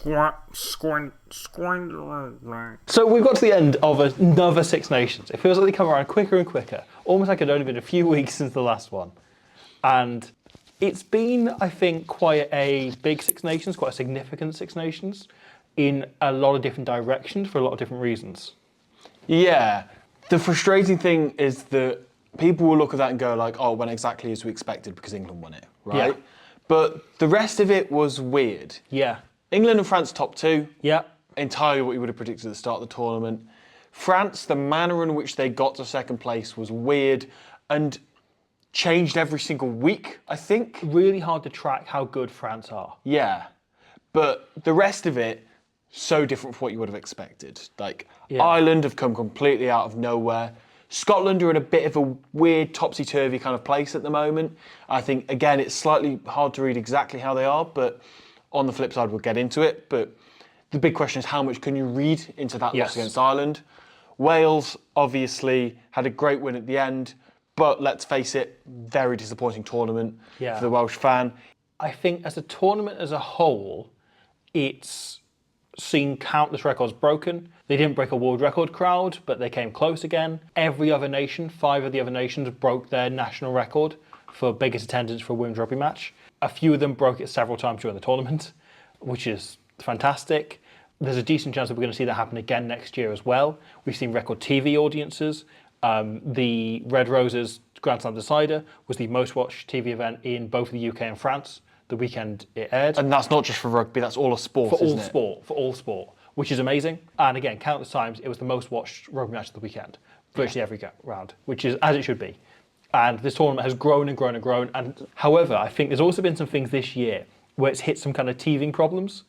So we've got to the end of another Six Nations. It feels like they come around quicker and quicker, almost like it had only been a few weeks since the last one. And it's been, I think, quite a big Six Nations, quite a significant Six Nations in a lot of different directions for a lot of different reasons. Yeah. The frustrating thing is that people will look at that and go like, oh, it went exactly as we expected because England won it, right? Yeah. But the rest of it was weird. Yeah. England and France top two. Yeah. Entirely what you would have predicted at the start of the tournament. France, the manner in which they got to second place was weird and changed every single week, I think. Really hard to track how good France are. Yeah. But the rest of it, so different from what you would have expected. Like, Ireland have come completely out of nowhere. Scotland are in a bit of a weird topsy-turvy kind of place at the moment. I think, again, it's slightly hard to read exactly how they are, but on the flip side, we'll get into it. But the big question is how much can you read into that loss against Ireland? Wales, obviously, had a great win at the end, but let's face it, very disappointing tournament for the Welsh fan. I think as a tournament as a whole, it's seen countless records broken. They didn't break a world record crowd, but they came close again. Every other nation, 5 of the other nations, broke their national record for biggest attendance for a women's rugby match. A few of them broke it several times during the tournament, which is fantastic. There's a decent chance that we're going to see that happen again next year as well. We've seen record TV audiences. The Red Roses Grand Slam Decider was the most watched TV event in both the UK and France the weekend it aired. And that's not just for rugby, that's all of sport, For all sport, which is amazing. And again, countless times, it was the most watched rugby match of the weekend, virtually every round, which is as it should be. And this tournament has grown and grown and grown. And however, I think there's also been some things this year where it's hit some kind of teething problems.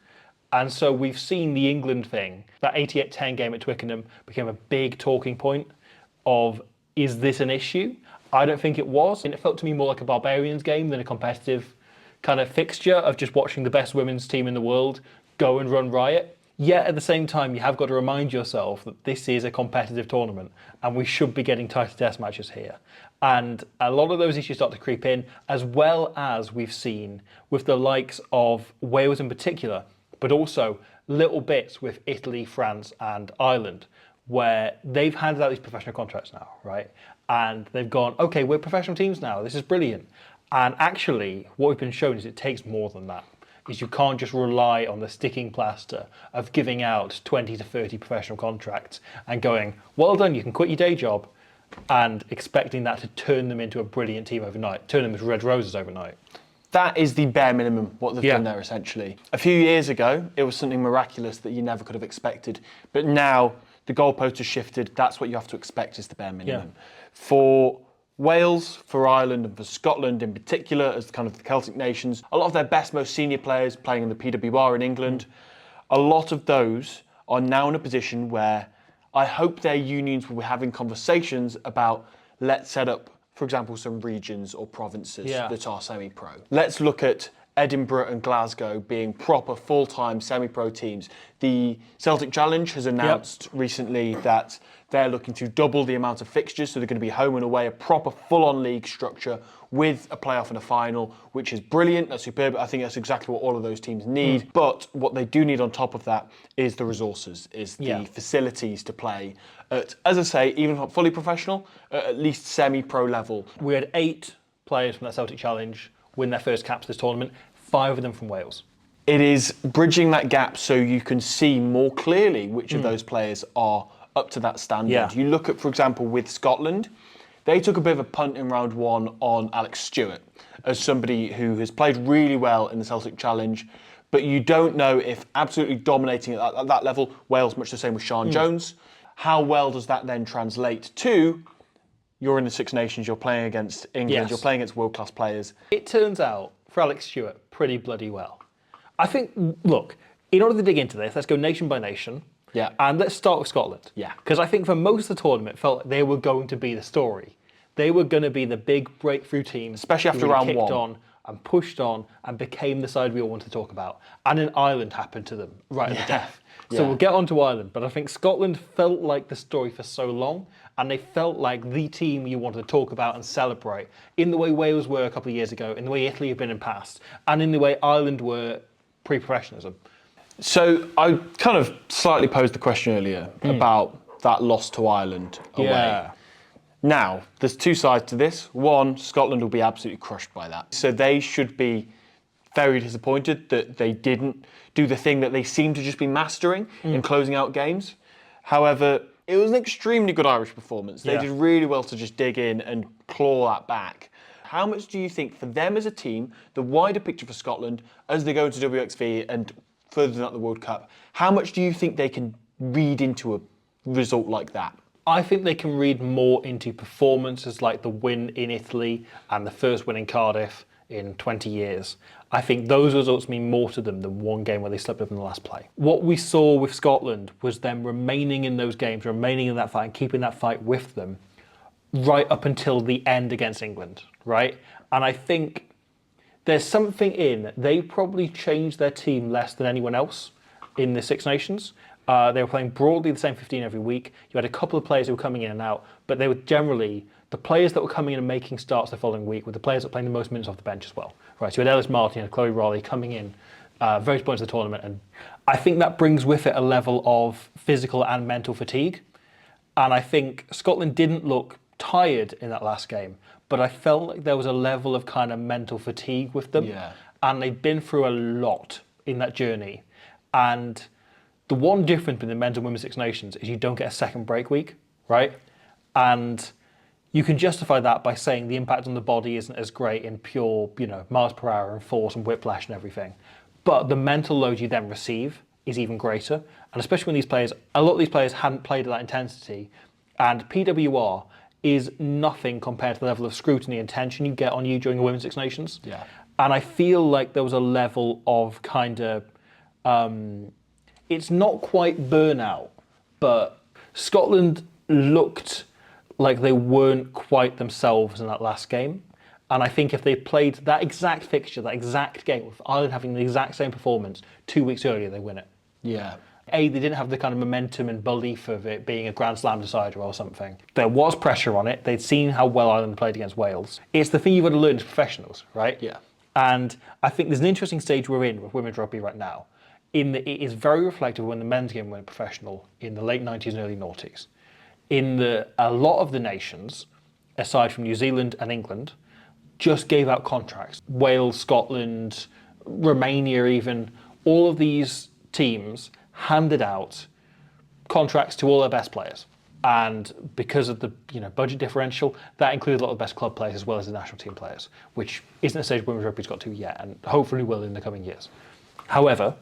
And so we've seen the England thing, that 88-10 game at Twickenham became a big talking point of, is this an issue? I don't think it was. And it felt to me more like a Barbarians game than a competitive kind of fixture of just watching the best women's team in the world go and run riot. Yet at the same time, you have got to remind yourself that this is a competitive tournament and we should be getting tighter test matches here. And a lot of those issues start to creep in, as well as we've seen with the likes of Wales in particular, but also little bits with Italy, France and Ireland, where they've handed out these professional contracts now, right? And they've gone, okay, we're professional teams now, this is brilliant. And actually, what we've been shown is it takes more than that. Is you can't just rely on the sticking plaster of giving out 20 to 30 professional contracts and going, well done, you can quit your day job, and expecting that to turn them into a brilliant team overnight, turn them into Red Roses overnight. That is the bare minimum, what they've done there, essentially. A few years ago, it was something miraculous that you never could have expected. But now, the goalpost has shifted. That's what you have to expect is the bare minimum. For Wales, for Ireland and for Scotland in particular, as kind of the Celtic nations, a lot of their best, most senior players playing in the PWR in England, a lot of those are now in a position where I hope their unions will be having conversations about, let's set up, for example, some regions or provinces that are semi-pro. Let's look at Edinburgh and Glasgow being proper full-time semi-pro teams. The Celtic Challenge has announced recently that they're looking to double the amount of fixtures, so they're going to be home and away, a proper full-on league structure with a playoff and a final, which is brilliant, that's superb. I think that's exactly what all of those teams need. But what they do need on top of that is the resources, is the facilities to play at, as I say, even not fully professional, at least semi-pro level. We had 8 players from that Celtic Challenge win their first caps this tournament, 5 of them from Wales. It is bridging that gap so you can see more clearly which of those players are up to that standard. You look at, for example, with Scotland, they took a bit of a punt in round 1 on Alex Stewart as somebody who has played really well in the Celtic Challenge, but you don't know if absolutely dominating at that level, Wales, much the same with Sian Jones, how well does that then translate to you're in the Six Nations, you're playing against England, you're playing against world-class players. It turns out, for Alex Stewart, pretty bloody well. I think, look, in order to dig into this, let's go nation by nation. And let's start with Scotland. Because I think for most of the tournament, it felt like they were going to be the story. They were going to be the big breakthrough team. Especially after round 1. Kicked on and pushed on and became the side we all want to talk about. And then Ireland happened to them right at the death. So we'll get on to Ireland. But I think Scotland felt like the story for so long. And they felt like the team you wanted to talk about and celebrate in the way Wales were a couple of years ago, in the way Italy have been in past, and in the way Ireland were pre-professionalism. So I kind of slightly posed the question earlier about that loss to Ireland away. Yeah. Now, there's two sides to this. One, Scotland will be absolutely crushed by that. So they should be very disappointed that they didn't do the thing that they seem to just be mastering in closing out games. However, it was an extremely good Irish performance. They did really well to just dig in and claw that back. How much do you think for them as a team, the wider picture for Scotland, as they go into WXV and further than the World Cup, how much do you think they can read into a result like that? I think they can read more into performances like the win in Italy and the first win in Cardiff in 20 years. I think those results mean more to them than one game where they slipped up in the last play. What we saw with Scotland was them remaining in those games, remaining in that fight and keeping that fight with them right up until the end against England, right? And I think there's something in, they probably changed their team less than anyone else in the Six Nations. They were playing broadly the same 15 every week. You had a couple of players who were coming in and out, but they were generally, the players that were coming in and making starts the following week were the players that were playing the most minutes off the bench as well. Right, so you had Ellis Martin and Chloe Raleigh coming in various points of the tournament, and I think that brings with it a level of physical and mental fatigue. And I think Scotland didn't look tired in that last game, but I felt like there was a level of kind of mental fatigue with them. Yeah. And they'd been through a lot in that journey. And the one difference between the men's and women's Six Nations is you don't get a second break week, right? And you can justify that by saying the impact on the body isn't as great in pure, miles per hour and force and whiplash and everything. But the mental load you then receive is even greater. And especially when a lot of these players hadn't played at that intensity. And PWR is nothing compared to the level of scrutiny and tension you get on you during the Women's Six Nations. Yeah. And I feel like there was a level of kind of, it's not quite burnout, but Scotland looked like they weren't quite themselves in that last game. And I think if they played that exact fixture, that exact game, with Ireland having the exact same performance 2 weeks earlier, they win it. Yeah. They didn't have the kind of momentum and belief of it being a Grand Slam decider or something. There was pressure on it. They'd seen how well Ireland played against Wales. It's the thing you've got to learn as professionals, right? Yeah. And I think there's an interesting stage we're in with women's rugby right now, in that it is very reflective of when the men's game went professional in the late 90s and early noughties. A lot of the nations, aside from New Zealand and England, just gave out contracts. Wales, Scotland, Romania even, all of these teams handed out contracts to all their best players. And because of the budget differential, that included a lot of the best club players as well as the national team players, which isn't a stage women's rugby's got to yet, and hopefully will in the coming years. However,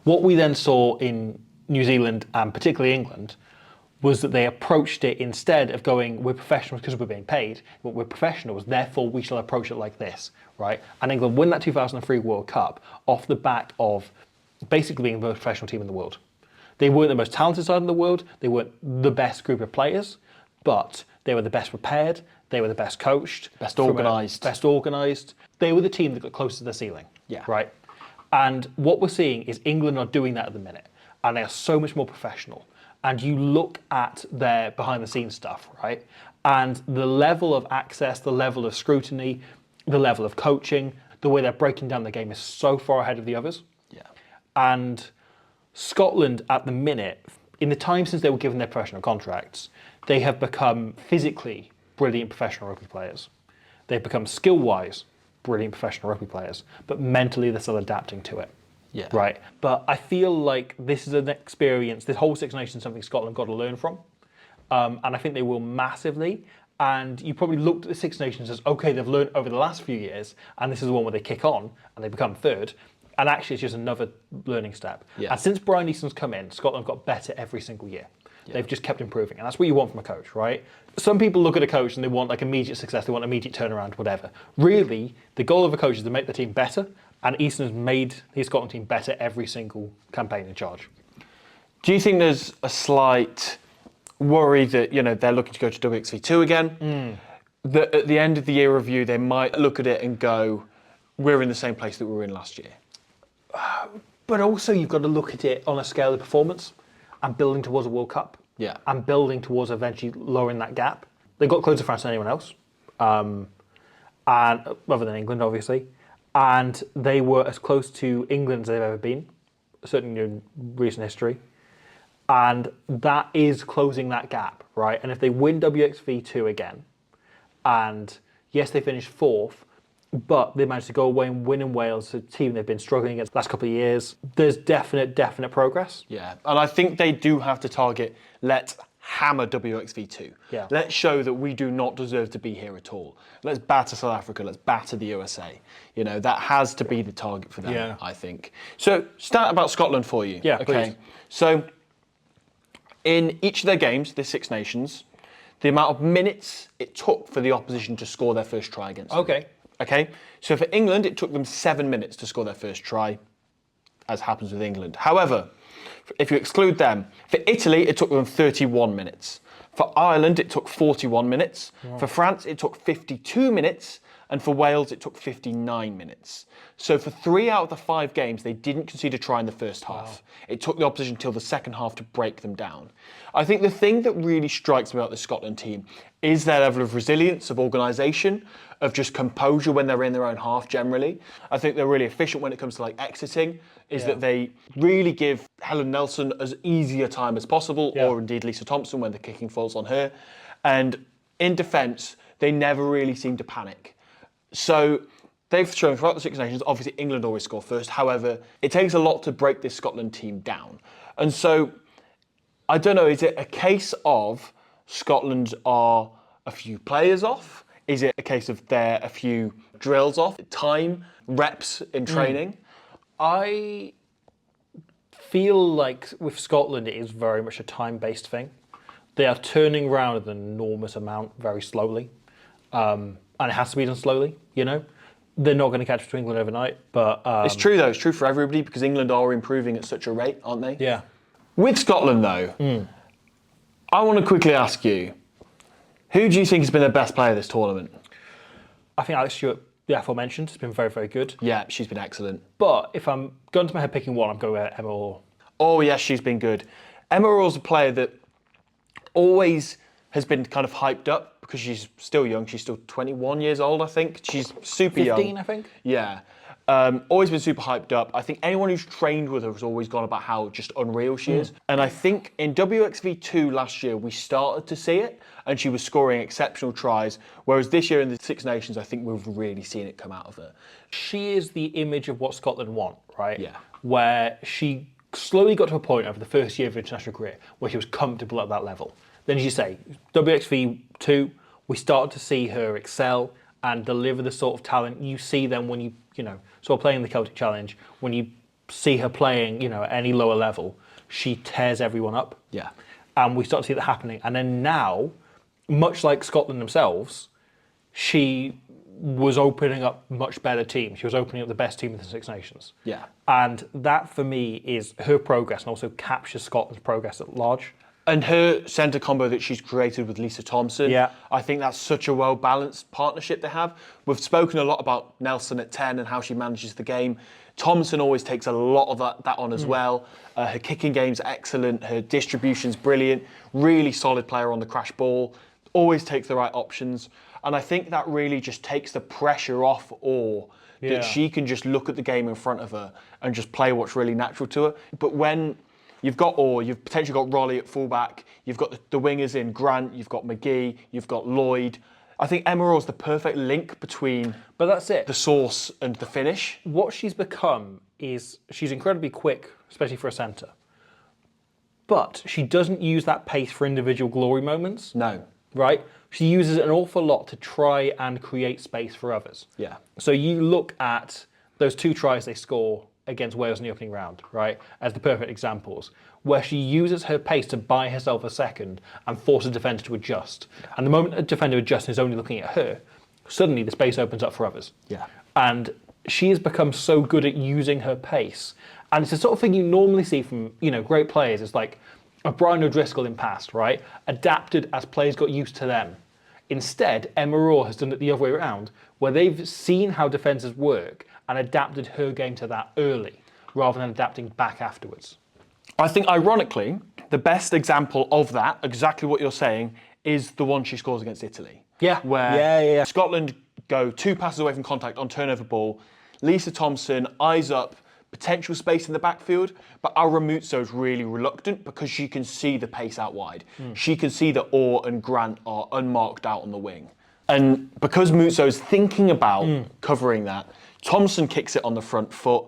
what we then saw in New Zealand and particularly England was that they approached it, instead of going, we're professionals because we're being paid, but we're professionals, therefore we shall approach it like this, right? And England win that 2003 World Cup off the back of basically being the most professional team in the world. They weren't the most talented side in the world, they weren't the best group of players, but they were the best prepared, they were the best coached. Best organised. Best organised. They were the team that got close to the ceiling, Yeah. right? And what we're seeing is England are doing that at the minute, and they are so much more professional. And you look at their behind-the-scenes stuff, right? And the level of access, the level of scrutiny, the level of coaching, the way they're breaking down the game is so far ahead of the others. Yeah. And Scotland, at the minute, in the time since they were given their professional contracts, they have become physically brilliant professional rugby players. They've become skill-wise brilliant professional rugby players, but mentally they're still adapting to it. Yeah. Right. But I feel like this is an experience, this whole Six Nations is something Scotland got to learn from. And I think they will massively. And you probably looked at the Six Nations as, okay, they've learned over the last few years, and this is the one where they kick on and they become third. And actually, it's just another learning step. Yeah. And since Brian Easton's come in, Scotland have got better every single year. Yeah. They've just kept improving. And that's what you want from a coach, right? Some people look at a coach and they want like immediate success, they want immediate turnaround, whatever. Really, the goal of a coach is to make the team better. And Easton has made his Scotland team better every single campaign in charge. Do you think there's a slight worry that they're looking to go to WXV2 again? That at the end of the year review, they might look at it and go, we're in the same place that we were in last year. But also you've got to look at it on a scale of performance and building towards a World Cup. Yeah. And building towards eventually lowering that gap. They got closer to France than anyone else, and other than England, obviously. And they were as close to England as they've ever been certainly in recent history. And that is closing that gap, right? And if they win WXV2 again, and yes, they finished 4th, but they managed to go away and win in Wales, a team they've been struggling against the last couple of years, there's definite progress. Yeah, and I think they do have to target, let's hammer WXV2. Yeah. Let's show that we do not deserve to be here at all. Let's batter South Africa, let's batter the USA. You know, that has to be the target for them, Yeah. I think. So, start about Scotland for you. Yeah, okay. please. So, in each of their games, the Six Nations, the amount of minutes it took for the opposition to score their first try against them. Okay. Okay, so for England, it took them 7 minutes to score their first try, as happens with England. However, if you exclude them, for Italy, it took them 31 minutes. For Ireland, it took 41 minutes. Wow. For France, it took 52 minutes. And for Wales, it took 59 minutes. So for 3 out of the 5 games, they didn't concede a try in the first half. Wow. It took the opposition till the second half to break them down. I think the thing that really strikes me about the Scotland team is their level of resilience, of organisation, of just composure when they're in their own half generally. I think they're really efficient when it comes to like exiting, that they really give Helen Nelson as easy a time as possible, or indeed Lisa Thompson when the kicking falls on her. And in defence, they never really seem to panic. So they've shown throughout the Six Nations, obviously England always score first. However, it takes a lot to break this Scotland team down. And so, I don't know, is it a case of Scotland are a few players off? Is it a case of they're a few drills off? Time, reps in training? I feel like with Scotland, it is very much a time-based thing. They are turning around an enormous amount very slowly. And it has to be done slowly, you know? They're not going to catch up to England overnight, but... It's true, though. It's true for everybody because England are improving at such a rate, aren't they? Yeah. With Scotland, though, I want to quickly ask you, who do you think has been the best player this tournament? I think Alex Stewart, the aforementioned, has been very, very good. Yeah, she's been excellent. But if I'm going to my head picking one, I'm going with Emma Orr. Oh, yes, she's been good. Emma Orr's a player that always has been kind of hyped up because she's still young. She's still 21 years old, I think. She's super young. 15, I think. Yeah. Always been super hyped up. I think anyone who's trained with her has always gone about how just unreal she is. And I think in WXV2 last year, we started to see it, and she was scoring exceptional tries. Whereas this year in the Six Nations, I think we've really seen it come out of her. She is the image of what Scotland want, right? Yeah. Where she slowly got to a point over the first year of her international career where she was comfortable at that level. Then, as you say, WXV2, we started to see her excel and deliver the sort of talent you see then when you saw her playing in the Celtic Challenge, when you see her playing, at any lower level, she tears everyone up. Yeah. And we start to see that happening. And then now, much like Scotland themselves, she was opening up much better teams. She was opening up the best team in the Six Nations. Yeah. And that, for me, is her progress and also captures Scotland's progress at large. And her centre combo that she's created with Lisa Thompson, I think that's such a well-balanced partnership they have. We've spoken a lot about Nelson at 10 and how she manages the game. Thompson always takes a lot of that on as well. Her kicking game's excellent. Her distribution's brilliant. Really solid player on the crash ball. Always takes the right options. And I think that really just takes the pressure off Orr. That she can just look at the game in front of her and just play what's really natural to her. But when you've got Orr, you've potentially got Rolly at fullback, you've got the wingers in Grant, you've got McGee, you've got Lloyd. I think Emma Orr's the perfect link between that's it. The source and the finish. What she's become is she's incredibly quick, especially for a centre. But she doesn't use that pace for individual glory moments. No. Right? She uses it an awful lot to try and create space for others. Yeah. So you look at those 2 tries they score against Wales in the opening round, right, as the perfect examples, where she uses her pace to buy herself a second and force a defender to adjust. And the moment a defender adjusts and is only looking at her, suddenly the space opens up for others. Yeah. And she has become so good at using her pace. And it's the sort of thing you normally see from, great players. It's like a Brian O'Driscoll in past, right? Adapted as players got used to them. Instead, Emma Orr has done it the other way around, where they've seen how defences work and adapted her game to that early, rather than adapting back afterwards. I think, ironically, the best example of that, exactly what you're saying, is the one she scores against Italy. Yeah. Where Scotland go 2 passes away from contact on turnover ball. Lisa Thompson, eyes up, potential space in the backfield, but Aramuzzo is really reluctant because she can see the pace out wide. She can see that Orr and Grant are unmarked out on the wing. And because Muzzo is thinking about covering that, Thompson kicks it on the front foot.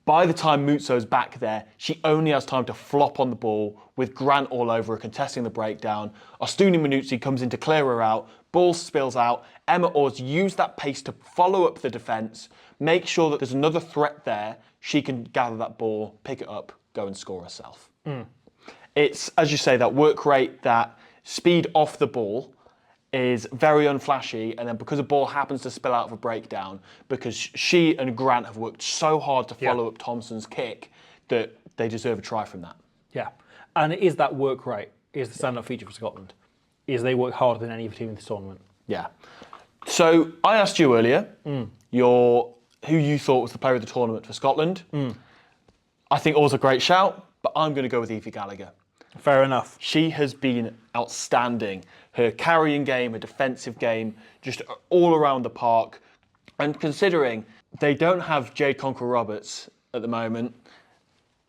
By the time Muzzo's back there, she only has time to flop on the ball with Grant all over her, contesting the breakdown. Ostuni Manuzzi comes in to clear her out. Ball spills out. Emma Orr's used that pace to follow up the defence, make sure that there's another threat there. She can gather that ball, pick it up, go and score herself. It's, as you say, that work rate, that speed off the ball is very unflashy, and then because a ball happens to spill out of a breakdown, because she and Grant have worked so hard to follow up Thompson's kick, that they deserve a try from that. Yeah, and it is that work rate is the stand-up feature for Scotland, is they work harder than any other team in this tournament. Yeah. So I asked you earlier who you thought was the player of the tournament for Scotland. I think Orr's a great shout, but I'm going to go with Evie Gallagher. Fair enough. She has been outstanding. Her carrying game, her defensive game, just all around the park. And considering they don't have Jade Conqueror-Roberts at the moment,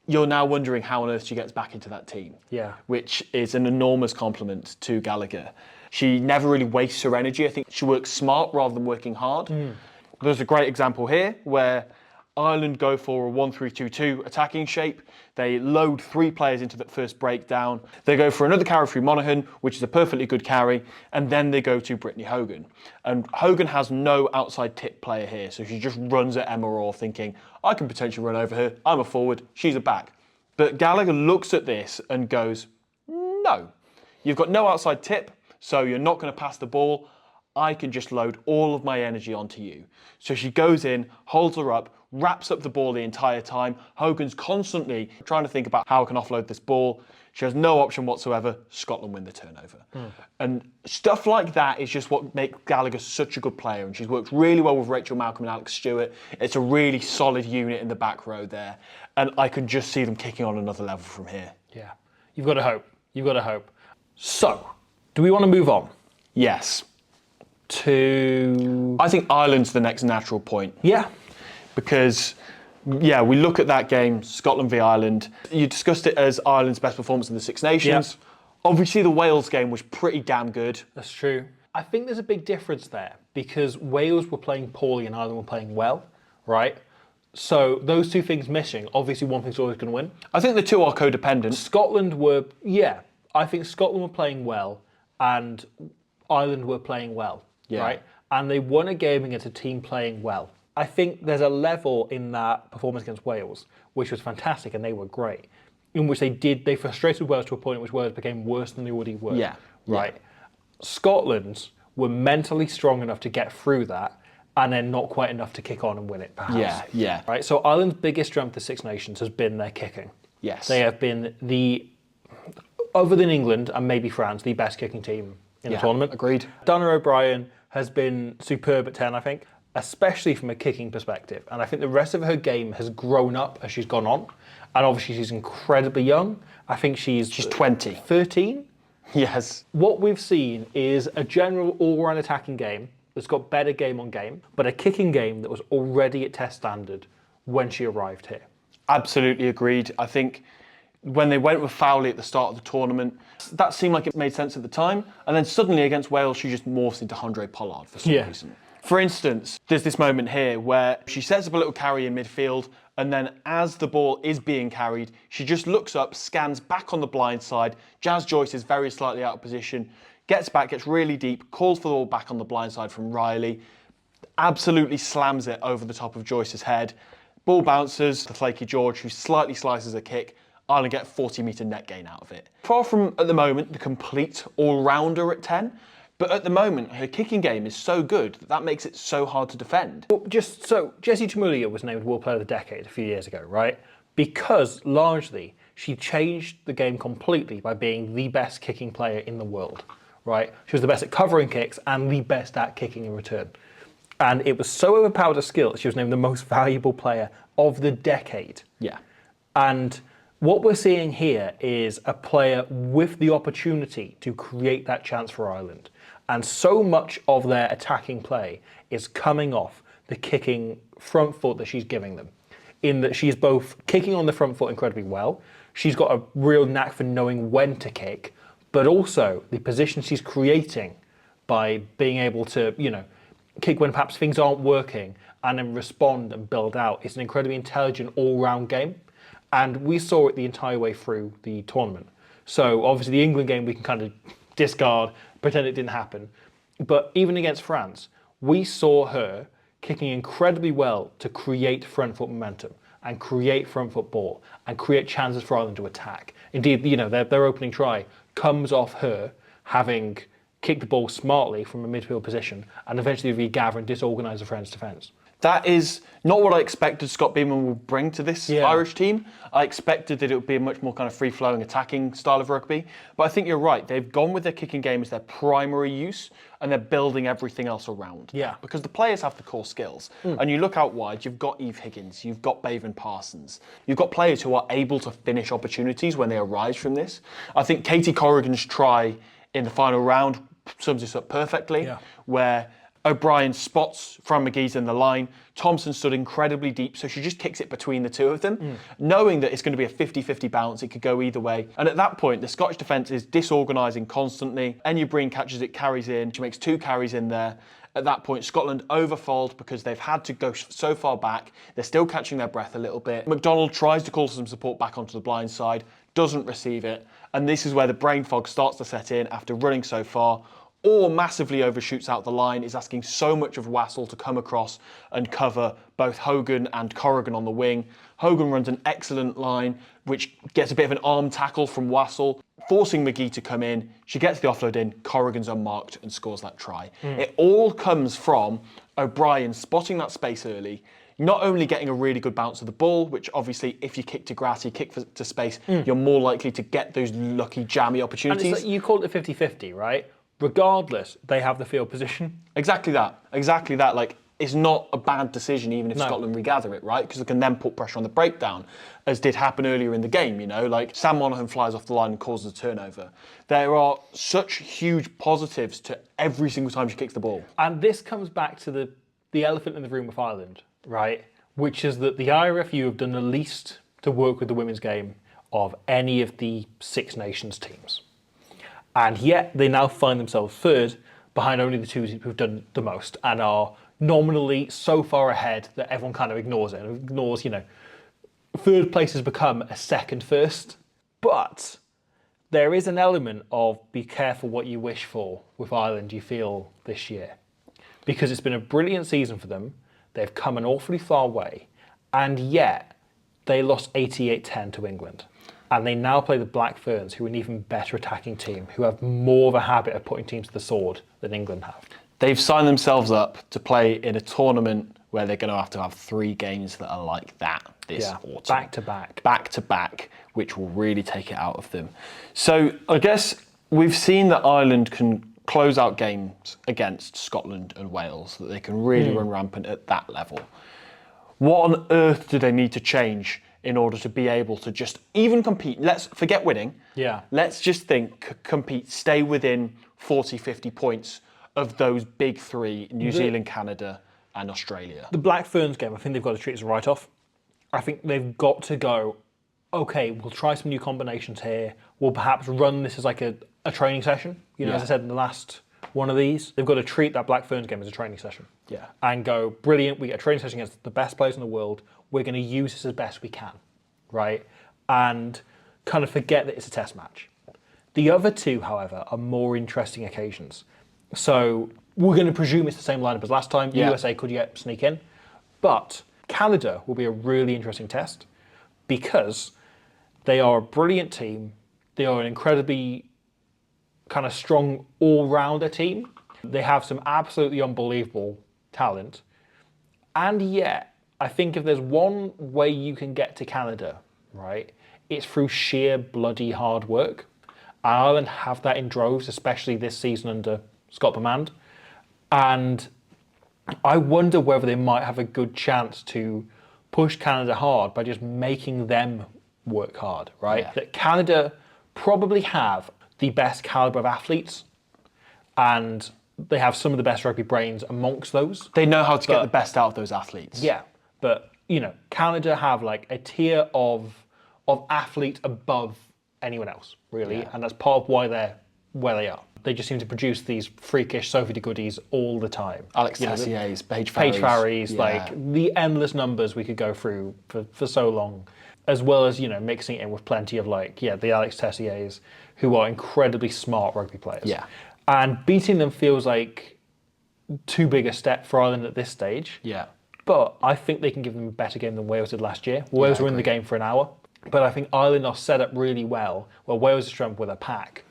you're now wondering how on earth she gets back into that team. Yeah. Which is an enormous compliment to Gallagher. She never really wastes her energy. I think she works smart rather than working hard. There's a great example here where Ireland go for a 1-3-2-2 attacking shape. They load 3 players into that first breakdown. They go for another carry through Monaghan, which is a perfectly good carry, and then they go to Brittany Hogan. And Hogan has no outside tip player here, so she just runs at Emma Orr thinking, I can potentially run over her, I'm a forward, she's a back. But Gallagher looks at this and goes, no, you've got no outside tip, so you're not going to pass the ball. I can just load all of my energy onto you. So she goes in, holds her up, wraps up the ball the entire time. Hogan's constantly trying to think about how I can offload this ball. She has no option whatsoever. Scotland win the turnover. And stuff like that is just what makes Gallagher such a good player. And she's worked really well with Rachel Malcolm and Alex Stewart. It's a really solid unit in the back row there. And I can just see them kicking on another level from here. Yeah, you've got to hope. You've got to hope. So, do we want to move on? Yes. I think Ireland's the next natural point. Yeah. Because, yeah, we look at that game, Scotland v Ireland. You discussed it as Ireland's best performance in the Six Nations. Yeah. Obviously, the Wales game was pretty damn good. That's true. I think there's a big difference there because Wales were playing poorly and Ireland were playing well, right? So those two things missing, obviously one thing's always going to win. I think the two are codependent. I think Scotland were playing well and Ireland were playing well, right? And they won a game against a team playing well. I think there's a level in that performance against Wales, which was fantastic and they were great, in which they frustrated Wales to a point in which Wales became worse than they already were. Yeah. Right. Scotland were mentally strong enough to get through that and then not quite enough to kick on and win it, perhaps. Yeah. Right. So Ireland's biggest strength of the Six Nations has been their kicking. Yes. They have been other than England and maybe France, the best kicking team in the tournament. Agreed. Dana O'Brien has been superb at 10, I think, especially from a kicking perspective. And I think the rest of her game has grown up as she's gone on. And obviously she's incredibly young. I think she's 20. 13? Yes. What we've seen is a general all-round attacking game that's got better game on game, but a kicking game that was already at test standard when she arrived here. Absolutely agreed. I think when they went with Fowley at the start of the tournament, that seemed like it made sense at the time. And then suddenly against Wales, she just morphs into Handré Pollard for some reason. For instance, there's this moment here where she sets up a little carry in midfield, and then as the ball is being carried, she just looks up, scans back on the blind side. Jazz Joyce is very slightly out of position, gets back, gets really deep, calls for the ball back on the blind side from Riley, absolutely slams it over the top of Joyce's head. Ball bounces to Flaky George, who slightly slices a kick. Ireland get 40-metre net gain out of it. Far from, at the moment, the complete all-rounder at 10, but at the moment, her kicking game is so good that makes it so hard to defend. Well, Jessie Chimulia was named World Player of the Decade a few years ago, right? Because, largely, she changed the game completely by being the best kicking player in the world, right? She was the best at covering kicks and the best at kicking in return. And it was so overpowered a skill that she was named the most valuable player of the decade. Yeah. And what we're seeing here is a player with the opportunity to create that chance for Ireland. And so much of their attacking play is coming off the kicking front foot that she's giving them. in that she's both kicking on the front foot incredibly well. She's got a real knack for knowing when to kick, but also the position she's creating by being able to, kick when perhaps things aren't working and then respond and build out. It's an incredibly intelligent all-round game. And we saw it the entire way through the tournament. So obviously the England game we can kind of discard, pretend it didn't happen. But even against France, we saw her kicking incredibly well to create front foot momentum and create front foot ball and create chances for Ireland to attack. Indeed, their opening try comes off her having kicked the ball smartly from a midfield position and eventually regather and disorganise the French defence. That is not what I expected Scott Beaman will bring to this Irish team. I expected that it would be a much more kind of free-flowing attacking style of rugby. But I think you're right. They've gone with their kicking game as their primary use and they're building everything else around. Yeah. Because the players have the core skills. And you look out wide, you've got Eve Higgins, you've got Bevan Parsons. You've got players who are able to finish opportunities when they arise from this. I think Katie Corrigan's try in the final round sums this up perfectly, where O'Brien spots Fran McGee's in the line. Thompson stood incredibly deep, so she just kicks it between the two of them, knowing that it's going to be a 50-50 bounce. It could go either way. And at that point, the Scottish defence is disorganising constantly. Enya Breen catches it, carries in. She makes 2 carries in there. At that point, Scotland overfold because they've had to go so far back. They're still catching their breath a little bit. McDonald tries to call some support back onto the blind side, doesn't receive it. And this is where the brain fog starts to set in after running so far. Or massively overshoots out the line, is asking so much of Wassell to come across and cover both Hogan and Corrigan on the wing. Hogan runs an excellent line, which gets a bit of an arm tackle from Wassell, forcing McGee to come in. She gets the offload in, Corrigan's unmarked and scores that try. It all comes from O'Brien spotting that space early, not only getting a really good bounce of the ball, which obviously if you kick to grass, you kick to space, you're more likely to get those lucky jammy opportunities. And it's like, you call it a 50-50, right? Regardless, they have the field position. Exactly that. Like, it's not a bad decision even if Scotland regather it, right? Because they can then put pressure on the breakdown, as did happen earlier in the game, Like, Sam Monaghan flies off the line and causes a turnover. There are such huge positives to every single time she kicks the ball. And this comes back to the elephant in the room with Ireland, right? Which is that the IRFU have done the least to work with the women's game of any of the Six Nations teams. And yet they now find themselves third behind only the two who've done the most and are nominally so far ahead that everyone kind of ignores it and ignores, third place has become a second first. But there is an element of be careful what you wish for with Ireland, you feel, this year. Because it's been a brilliant season for them. They've come an awfully far way. And yet they lost 88-10 to England. And they now play the Black Ferns, who are an even better attacking team, who have more of a habit of putting teams to the sword than England have. They've signed themselves up to play in a tournament where they're going to have 3 games that are like that this autumn. Back to back. Back to back, which will really take it out of them. So I guess we've seen that Ireland can close out games against Scotland and Wales, that they can really run rampant at that level. What on earth do they need to change in order to be able to just even compete? Let's forget winning. Yeah. Let's just think, compete, stay within 40, 50 points of those big 3, New Zealand, Canada and Australia. The Black Ferns game, I think they've got to treat as a write-off. I think they've got to go, okay, we'll try some new combinations here. We'll perhaps run this as like a training session. As I said in the last one of these, they've got to treat that Black Ferns game as a training session. Yeah. And go, brilliant, we get a training session against the best players in the world. We're going to use this as best we can, right? And kind of forget that it's a test match. The other 2, however, are more interesting occasions. So we're going to presume it's the same lineup as last time. The USA could yet sneak in. But Canada will be a really interesting test because they are a brilliant team. They are an incredibly kind of strong all-rounder team. They have some absolutely unbelievable talent. And yet, I think if there's one way you can get to Canada, right, it's through sheer bloody hard work. Ireland have that in droves, especially this season under Scott Bemand. And I wonder whether they might have a good chance to push Canada hard by just making them work hard, right? Yeah. That Canada probably have the best calibre of athletes and they have some of the best rugby brains amongst those. They know how to get the best out of those athletes. Yeah, but Canada have like a tier of athlete above anyone else, really, Yeah. and that's part of why they're where they are. They just seem to produce these freakish Sophie de Goodies all the time. Alex Tessier's, Paige Farry's, yeah. like the endless numbers we could go through for so long, as well as mixing it in with plenty of the Alex Tessiers, who are incredibly smart rugby players. Yeah. And beating them feels like too big a step for Ireland at this stage. Yeah. But I think they can give them a better game than Wales did last year. Wales were in the agree. game for an hour, but I think Ireland are set up really well. Well, Wales is strength with a pack.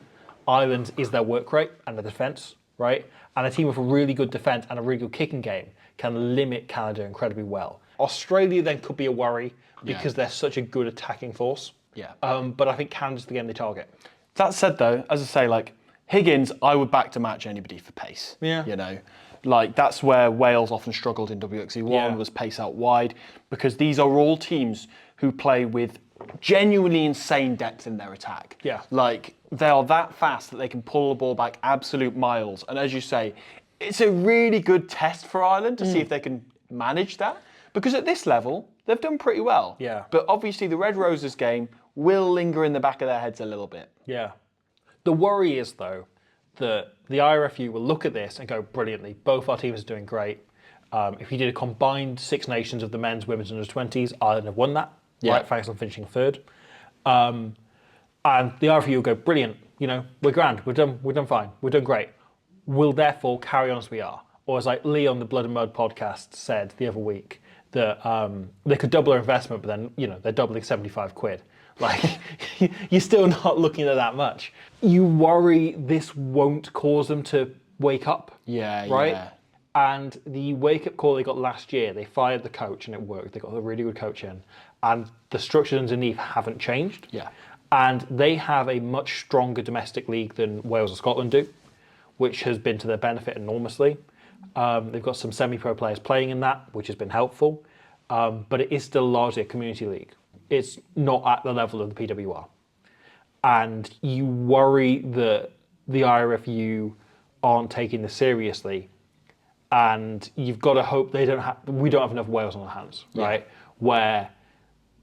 Ireland is their work rate and their defence, right? And a team with a really good defence and a really good kicking game can limit Canada incredibly well. Australia then could be a worry because they're such a good attacking force. Yeah. But I think Canada's the game they target. That said, though, as I say, like Higgins, I would back to match anybody for pace. Yeah. Like that's where Wales often struggled in WXE1 was pace out wide, because these are all teams who play with genuinely insane depth in their attack. Yeah. Like they are that fast that they can pull the ball back absolute miles. And as you say, it's a really good test for Ireland to see if they can manage that. Because at this level, they've done pretty well. Yeah. But obviously the Red Roses game will linger in the back of their heads a little bit. Yeah. The worry is, though, that the IRFU will look at this and go, brilliantly, both our teams are doing great. If you did a combined Six Nations of the men's, women's and under-20s, Ireland have won that, right? Thanks on finishing third. And the IRFU will go, brilliant, we're grand, we're done fine, we're done great. We'll therefore carry on as we are. Or as like Lee on the Blood and Mud podcast said the other week, that they could double their investment, but then, they're doubling 75 quid. Like, you're still not looking at that much. You worry this won't cause them to wake up. Yeah, right? yeah. And the wake-up call they got last year, they fired the coach and it worked. They got a really good coach in. And the structures underneath haven't changed. Yeah. And they have a much stronger domestic league than Wales and Scotland do, which has been to their benefit enormously. They've got some semi-pro players playing in that, which has been helpful. But it is still largely a community league. It's not at the level of the PWR. And you worry that the IRFU aren't taking this seriously. And you've got to hope we don't have enough Wales on our hands, right? Where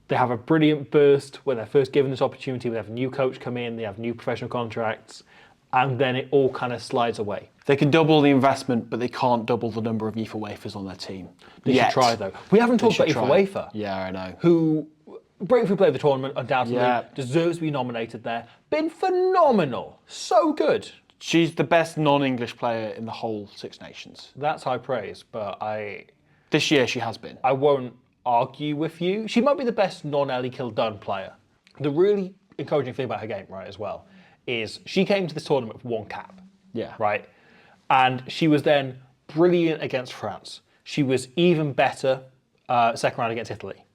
they have a brilliant burst when they're first given this opportunity, they have a new coach come in, they have new professional contracts, and then it all kind of slides away. They can double the investment, but they can't double the number of IFA wafers on their team. They should try, though. We haven't talked about IFA Wafer. Yeah, I know. Who, Breakthrough Player of the Tournament, undoubtedly, Yeah. deserves to be nominated there. Been phenomenal. So good. She's the best non-English player in the whole Six Nations. That's high praise, but This year she has been. I won't argue with you. She might be the best non-Ellie Kildun player. The really encouraging thing about her game, right, as well, is she came to this tournament with one cap. Yeah. Right? And she was then brilliant against France. She was even better second round against Italy.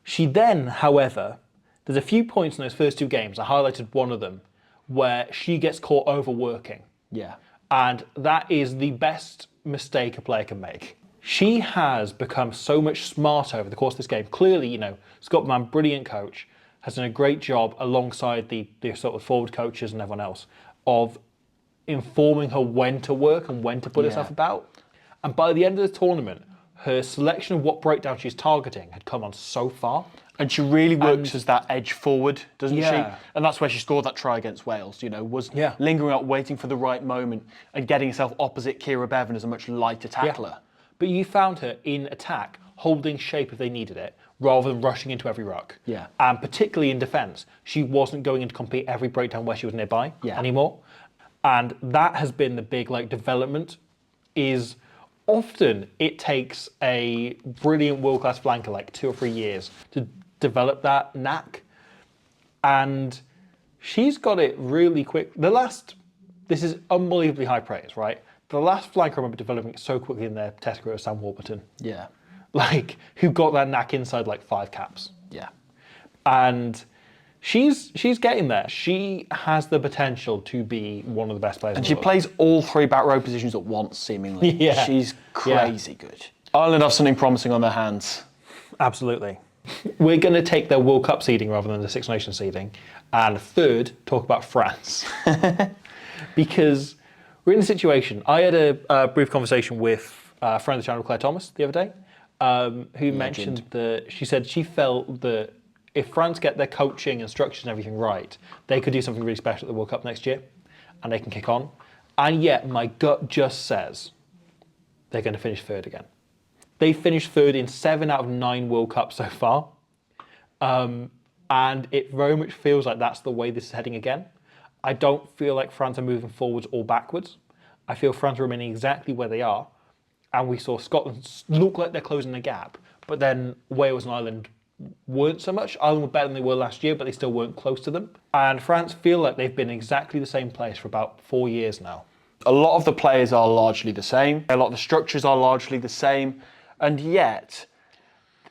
She then, however, there's a few points in those first two games, I highlighted one of them, where she gets caught overworking. Yeah. And that is the best mistake a player can make. She has become so much smarter over the course of this game. Clearly, Scott Mann, brilliant coach, has done a great job alongside the sort of forward coaches and everyone else of informing her when to work and when to put herself about. And by the end of the tournament, her selection of what breakdown she's targeting had come on so far. And she really works as that edge forward, doesn't she? Yeah. And that's where she scored that try against Wales, was lingering out, waiting for the right moment and getting herself opposite Kira Bevan as a much lighter tackler. But you found her in attack, holding shape if they needed it, rather than rushing into every ruck. Yeah. And particularly in defence, she wasn't going in to compete every breakdown where she was nearby anymore. And that has been the big development, is often it takes a brilliant world-class flanker 2 or 3 years to develop that knack. And she's got it really quick. This is unbelievably high praise, right? The last flanker I remember developing it so quickly in their test career was Sam Warburton. Yeah. Who got that knack inside 5 caps. Yeah. And she's getting there. She has the potential to be one of the best players in the She world. plays all 3 back row positions at once, seemingly. Yeah. She's crazy good. Ireland have something promising on their hands. Absolutely. We're going to take their World Cup seeding rather than the Six Nations seeding. And third, talk about France. Because we're in a situation. I had a brief conversation with a friend of the channel, Claire Thomas, the other day. who mentioned that she said she felt that if France get their coaching and structures and everything right, they could do something really special at the World Cup next year, and they can kick on. And yet, my gut just says they're going to finish third again. They finished third in 7 out of 9 World Cups so far. And it very much feels like that's the way this is heading again. I don't feel like France are moving forwards or backwards. I feel France are remaining exactly where they are. And we saw Scotland look like they're closing the gap, but then Wales and Ireland weren't so much. Ireland were better than they were last year, but they still weren't close to them. And France feel like they've been exactly the same place for about 4 years now. A lot of the players are largely the same. A lot of the structures are largely the same. And yet,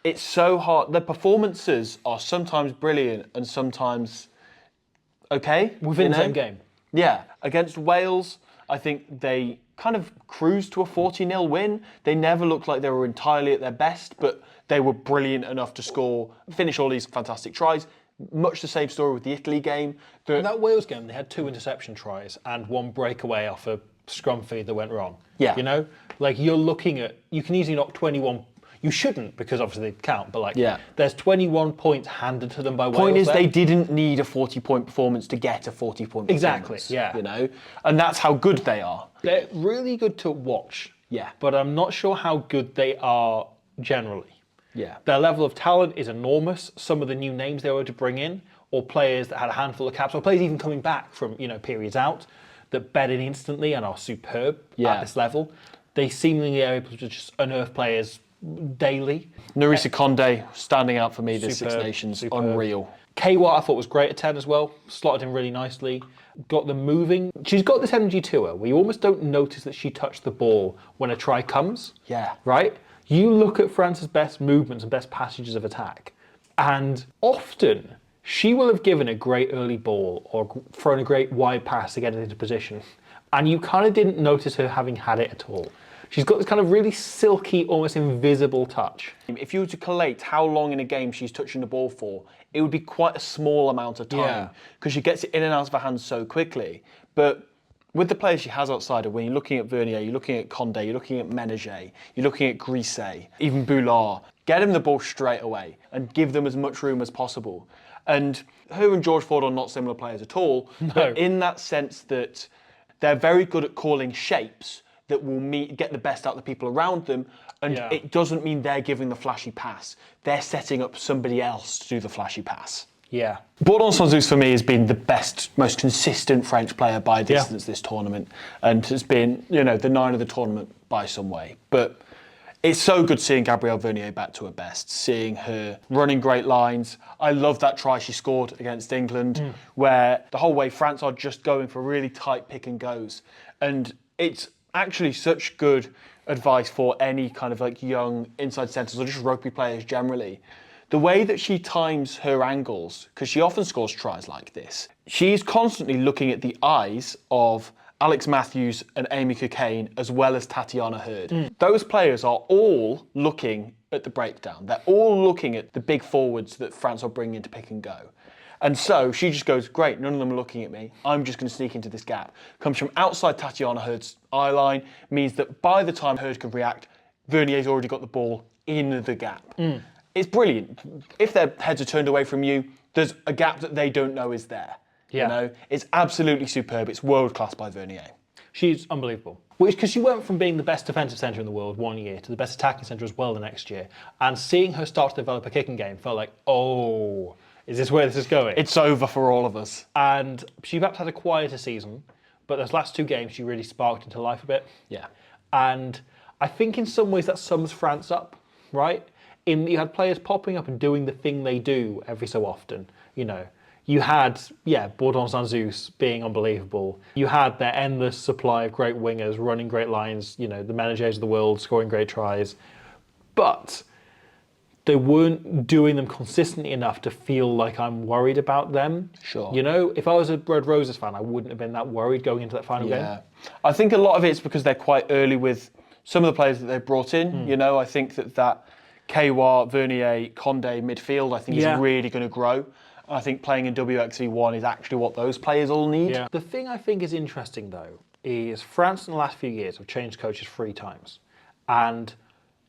it's so hard. The performances are sometimes brilliant and sometimes okay. Within the same game. Yeah. Against Wales, I think they kind of cruised to a 40-0 win. They never looked like they were entirely at their best, but they were brilliant enough to finish all these fantastic tries. Much the same story with the Italy game. In that Wales game, they had 2 interception tries and 1 breakaway off a scrum feed that went wrong. Yeah. You know? Like, you're looking at... You can easily knock 21... You shouldn't, because obviously they count, but there's 21 points handed to them by Wales. Point is, there. they didn't need a 40-point performance to get a 40-point performance. Exactly, yeah. You know? And that's how good they are. They're really good to watch. Yeah. But I'm not sure how good they are generally. Yeah. Their level of talent is enormous. Some of the new names they were to bring in, or players that had a handful of caps, or players even coming back from periods out, that bet in instantly and are superb at this level. They seemingly are able to just unearth players daily. Narisa Condé standing out for me this Superb, Six Nations. superb. Unreal. Kwa I thought was great at 10 as well. Slotted in really nicely. Got them moving. She's got this energy to her where you almost don't notice that she touched the ball when a try comes. Yeah. Right? You look at France's best movements and best passages of attack, and often she will have given a great early ball or thrown a great wide pass to get it into position, and you kind of didn't notice her having had it at all. She's got this kind of really silky, almost invisible touch. If you were to collate how long in a game she's touching the ball for, it would be quite a small amount of time because she gets it in and out of her hands so quickly. But with the players she has outside her, when you're looking at Vernier, you're looking at Condé, you're looking at Ménager, you're looking at Grisset, even Boulard, get them the ball straight away and give them as much room as possible. And her and George Ford are not similar players at all, but in that sense that they're very good at calling shapes that will get the best out of the people around them, and it doesn't mean they're giving the flashy pass. They're setting up somebody else to do the flashy pass. Yeah. Bourdon Sanzus for me has been the best, most consistent French player by a distance this tournament, and has been, the 9 of the tournament by some way. But it's so good seeing Gabrielle Vernier back to her best, seeing her running great lines. I love that try she scored against England, where the whole way France are just going for really tight pick and goes. And it's actually such good advice for any kind of young inside centres or just rugby players generally. The way that she times her angles, because she often scores tries like this, she's constantly looking at the eyes of Alex Matthews and Amy Cockayne, as well as Tatiana Hurd. Those players are all looking at the breakdown. They're all looking at the big forwards that France are bringing into pick and go. And so she just goes, great, none of them are looking at me. I'm just going to sneak into this gap. Comes from outside Tatiana Hurd's eye line, means that by the time Hurd can react, Vernier's already got the ball in the gap. It's brilliant. If their heads are turned away from you, there's a gap that they don't know is there. Yeah. It's absolutely superb. It's world class by Vernier. She's unbelievable. Because she went from being the best defensive centre in the world one year to the best attacking centre as well the next year. And seeing her start to develop a kicking game felt like, oh, is this where this is going? It's over for all of us. And she perhaps had a quieter season, but those last 2 games she really sparked into life a bit. Yeah. And I think in some ways that sums France up, right? You had players popping up and doing the thing they do every so often. You had, Bourdon Sanzus being unbelievable. You had their endless supply of great wingers running great lines, the Ménagers of the world scoring great tries. But they weren't doing them consistently enough to feel like I'm worried about them. Sure. If I was a Red Roses fan, I wouldn't have been that worried going into that final game. I think a lot of it's because they're quite early with some of the players that they've brought in. I think that Kwa, Vernier, Condé midfield, I think is really going to grow. I think playing in WXV1 is actually what those players all need. Yeah. The thing I think is interesting, though, is France in the last few years have changed coaches 3 times. And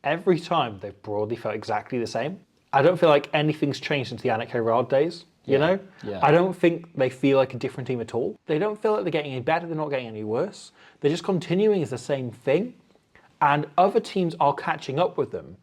every time they've broadly felt exactly the same. I don't feel like anything's changed since the Anik Herrard days, you know? Yeah. I don't think they feel like a different team at all. They don't feel like they're getting any better, they're not getting any worse. They're just continuing as the same thing, and other teams are catching up with them.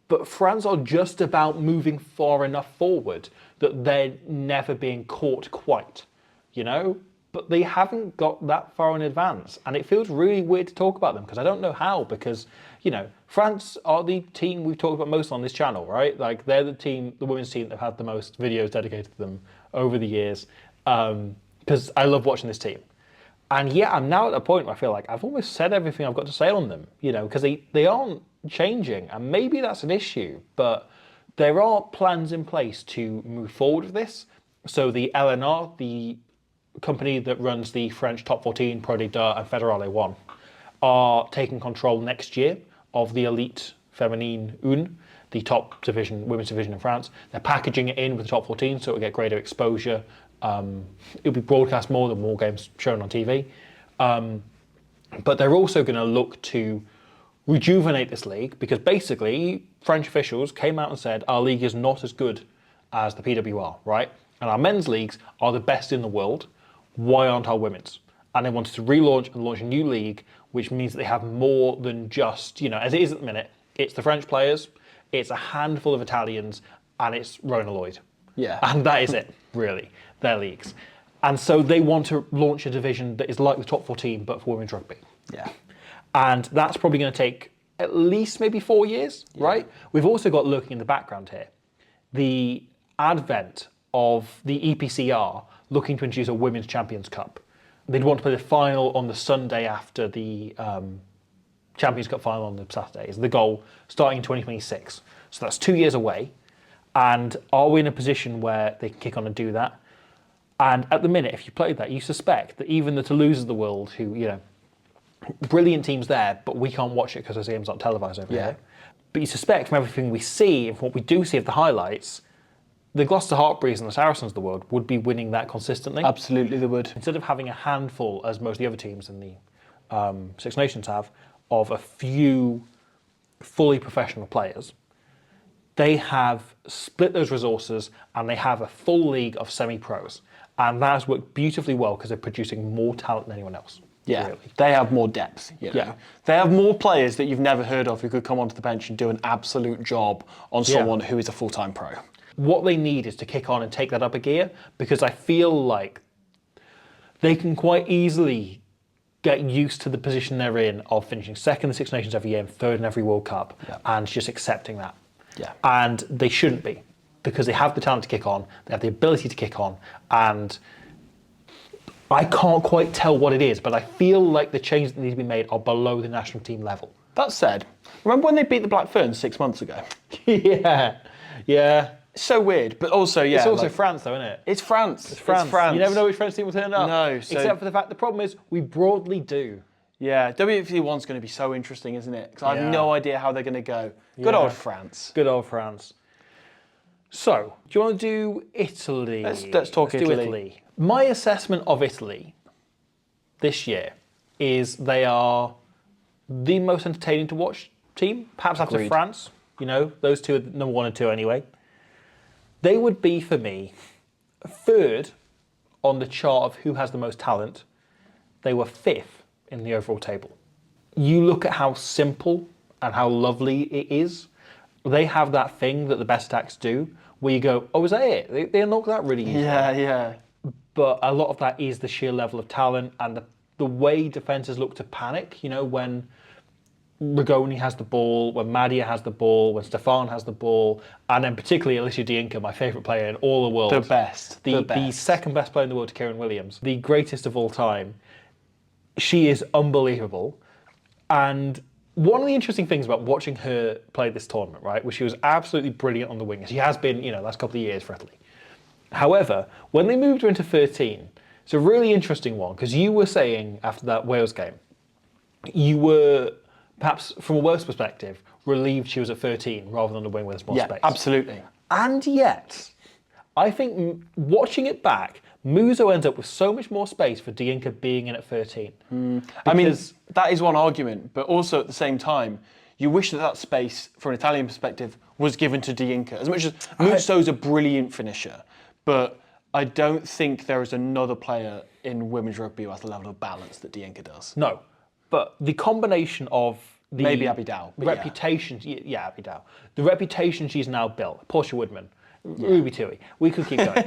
But France are just about moving far enough forward that they're never being caught quite, you know? But they haven't got that far in advance. And it feels really weird to talk about them because I don't know how, because, you know, France are the team we've talked about most on this channel, right? Like, they're the team, the women's team that have had the most videos dedicated to them over the years, because I love watching this team. And yeah, I'm now at a point where I feel like I've almost said everything I've got to say on them, you know, because they aren't changing, and maybe that's an issue, but there are plans in place to move forward with this. So the LNR, the company that runs the French Top 14, Pro Ligue 2 and Fédérale 1, are taking control next year of the Elite Féminine 1, the top division, women's division in France. They're packaging it in with the top 14 so it'll get greater exposure. It'll be broadcast more than more games shown on TV. But they're also going to look to rejuvenate this league because basically French officials came out and said our league is not as good as the PWR, right? And our men's leagues are the best in the world. Why aren't our women's? And they wanted to relaunch and launch a new league, which means that they have more than just, you know, as it is at the minute, it's the French players, it's a handful of Italians, and it's Rona Lloyd. Yeah. And that is it, really, their leagues. And so they want to launch a division that is like the top 14, but for women's rugby. Yeah. And that's probably going to take at least maybe 4 years, right? We've also got, lurking in the background here, the advent of the EPCR looking to introduce a Women's Champions Cup. They'd want to play the final on the Sunday after the Champions Cup final on the Saturday is the goal, starting in 2026. So that's 2 years away. And are we in a position where they can kick on and do that? And at the minute, if you played that, you suspect that even the Toulouse of the world, who, you know, brilliant teams there, but we can't watch it because those games aren't televised over here. But you suspect from everything we see and from what we do see of the highlights, the Gloucester Hartburies and the Saracens of the world would be winning that consistently. Absolutely, they would. Instead of having a handful, as most of the other teams in the Six Nations have, of a few fully professional players, they have split those resources and they have a full league of semi-pros. And that has worked beautifully well because they're producing more talent than anyone else. Yeah, really. They have more depth. You know? Yeah. They have more players that you've never heard of who could come onto the bench and do an absolute job on someone who is a full-time pro. What they need is to kick on and take that up a gear, because I feel like they can quite easily get used to the position they're in of finishing second in the Six Nations every year and third in every World Cup, and just accepting that. Yeah. And they shouldn't be, because they have the talent to kick on, they have the ability to kick on, and I can't quite tell what it is, but I feel like the changes that need to be made are below the national team level. That said, remember when they beat the Black Ferns 6 months ago? Yeah. It's so weird, but also, It's also France, though, isn't it? It's France. It's France. You never know which French team will turn up. No. Except for the fact, the problem is, we broadly do. Yeah, WFC1's going to be so interesting, isn't it? Because I have no idea how they're going to go. Good old France. Good old France. So, do you want to do Italy? Let's talk Italy. My assessment of Italy this year is they are the most entertaining to watch team, perhaps after Agreed. France. You know, those two are number 1 and 2 anyway. They would be, for me, third on the chart of who has the most talent. They were 5th in the overall table. You look at how simple and how lovely it is. They have that thing that the best attacks do, where you go, oh, is that it? They unlock that really easily. Yeah. But a lot of that is the sheer level of talent and the way defences look to panic, you know, when Rigoni has the ball, when Madia has the ball, when Stefan has the ball, and then particularly Alicia Diinka, my favourite player in all the world. The best. The second best player in the world to Kieran Williams. The greatest of all time. She is unbelievable. And one of the interesting things about watching her play this tournament, right, was she was absolutely brilliant on the wing. She has been, you know, last couple of years for Italy. However, when they moved her into 13, it's a really interesting one, because you were saying after that Wales game, you were, perhaps from a Wales perspective, relieved she was at 13 rather than a wing with more space. Yeah, absolutely. And yet, I think watching it back, Muso ends up with so much more space for Diinka being in at 13. I mean, that is one argument, but also at the same time, you wish that space, from an Italian perspective, was given to Diinka. As much as Muzzo's a brilliant finisher, but I don't think there is another player in women's rugby who has the level of balance that Diinka does. No, but the combination of the Maybe Abidal, but reputation, yeah, Abidal, the reputation she's now built, Portia Woodman, Ruby Tui, we could keep going.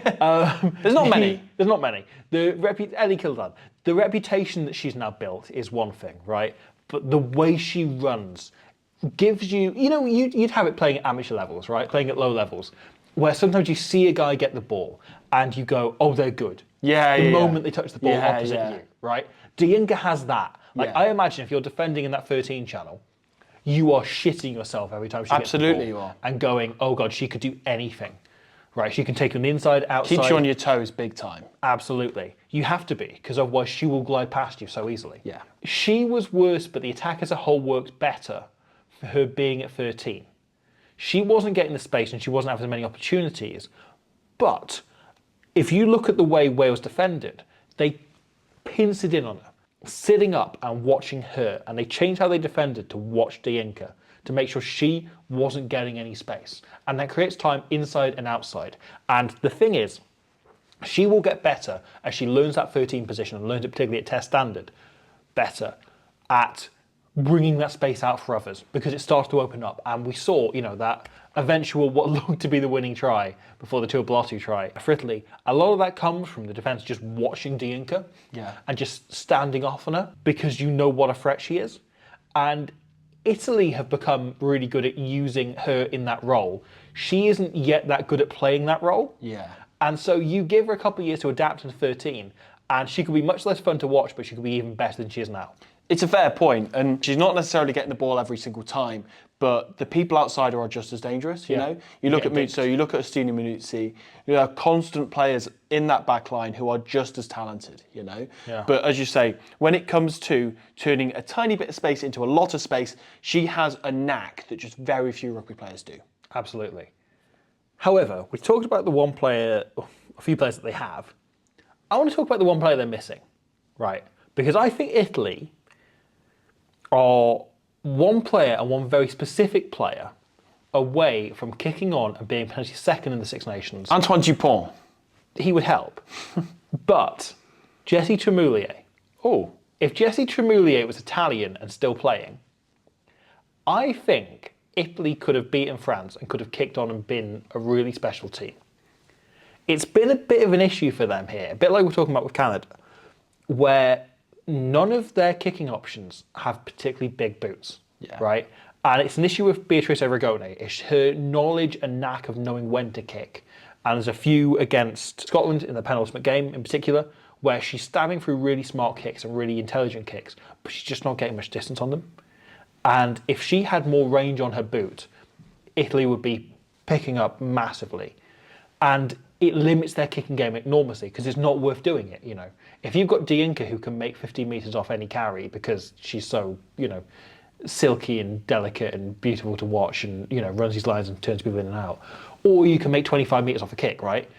There's not many. There's not many. Ellie Kildan, the reputation that she's now built is one thing, right? But the way she runs gives you, you'd have it playing at amateur levels, right? Playing at low levels, where sometimes you see a guy get the ball and you go, oh, they're good. The moment they touch the ball opposite you, right? Diinka has that. I imagine if you're defending in that 13 channel, you are shitting yourself every time she gets the ball. Absolutely you are. And going, oh God, she could do anything. Right, she can take on the inside, outside. Keeps you on your toes big time. Absolutely. You have to be, because otherwise she will glide past you so easily. Yeah. She was worse, but the attack as a whole worked better for her being at 13. She wasn't getting the space and she wasn't having as many opportunities. But if you look at the way Wales defended, they pincered in on her, sitting up and watching her, and they changed how they defended to watch Diinka, to make sure she wasn't getting any space. And that creates time inside and outside. And the thing is, she will get better as she learns that 13 position and learns it particularly at test standard, better at bringing that space out for others, because it starts to open up. And we saw, that eventual, what looked to be the winning try before the Tuipulotu try for Italy. A lot of that comes from the defence just watching Diinka and just standing off on her, because you know what a threat she is. And Italy have become really good at using her in that role. She isn't yet that good at playing that role. Yeah. And so you give her a couple of years to adapt to 13, and she could be much less fun to watch, but she could be even better than she is now. It's a fair point, and she's not necessarily getting the ball every single time, but the people outside her are just as dangerous, you know? You look at Muzzo, you look at Ostina Minuzzi, there are constant players in that back line who are just as talented, Yeah. But as you say, when it comes to turning a tiny bit of space into a lot of space, she has a knack that just very few rugby players do. Absolutely. However, we talked about the one player, a few players that they have. I want to talk about the one player they're missing, right? Because I think Italy are one player and one very specific player away from kicking on and being potentially second in the Six Nations. Antoine Dupont. He would help. But Jesse Tremoulier. Oh. If Jesse Tremoulier was Italian and still playing, I think Italy could have beaten France and could have kicked on and been a really special team. It's been a bit of an issue for them here, a bit like we're talking about with Canada, where none of their kicking options have particularly big boots, right? And it's an issue with Beatrice Erigone. It's her knowledge and knack of knowing when to kick. And there's a few against Scotland in the penultimate game in particular, where she's stabbing through really smart kicks and really intelligent kicks, but she's just not getting much distance on them. And if she had more range on her boot, Italy would be picking up massively. And it limits their kicking game enormously because it's not worth doing it, If you've got Diinka who can make 15 metres off any carry because she's so, silky and delicate and beautiful to watch and, runs these lines and turns people in and out, or you can make 25 metres off a kick, right?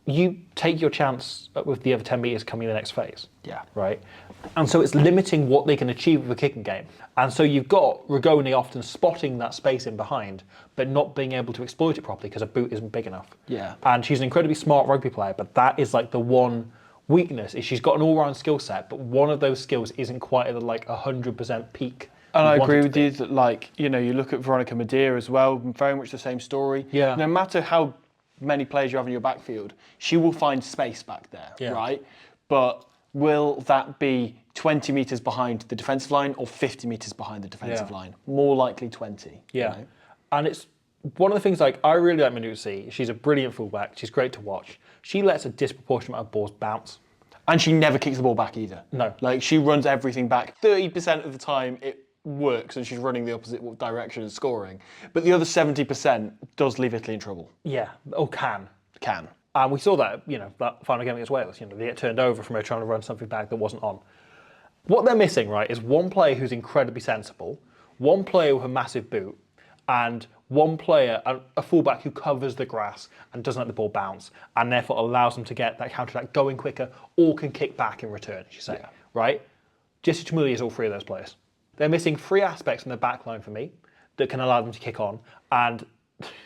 You take your chance with the other 10 metres coming in the next phase. Yeah. Right? And so it's limiting what they can achieve with a kicking game. And so you've got Rigoni often spotting that space in behind, but not being able to exploit it properly because her boot isn't big enough. Yeah. And she's an incredibly smart rugby player, but that is like the one weakness, is she's got an all-round skill set, but one of those skills isn't quite at the 100% peak. And I agree with you that, you look at Veronica Madeira as well, very much the same story. Yeah. No matter how many players you have in your backfield, she will find space back there, right? But will that be 20 metres behind the defensive line or 50 metres behind the defensive line? More likely 20. Yeah. And it's one of the things, I really like Minuzzi. She's a brilliant fullback. She's great to watch. She lets a disproportionate amount of balls bounce. And she never kicks the ball back either. No. She runs everything back. 30% of the time it works and she's running the opposite direction and scoring. But the other 70% does leave Italy in trouble. Yeah, or can. Can. And we saw that, that final game against Wales. They get turned over from her trying to run something back that wasn't on. What they're missing, right, is one player who's incredibly sensible, one player with a massive boot, and one player, a fullback who covers the grass and doesn't let the ball bounce, and therefore allows them to get that counter-attack going quicker or can kick back in return, as you say, right? Jesse Tremoulier is all three of those players. They're missing three aspects in the back line for me. that can allow them to kick on. And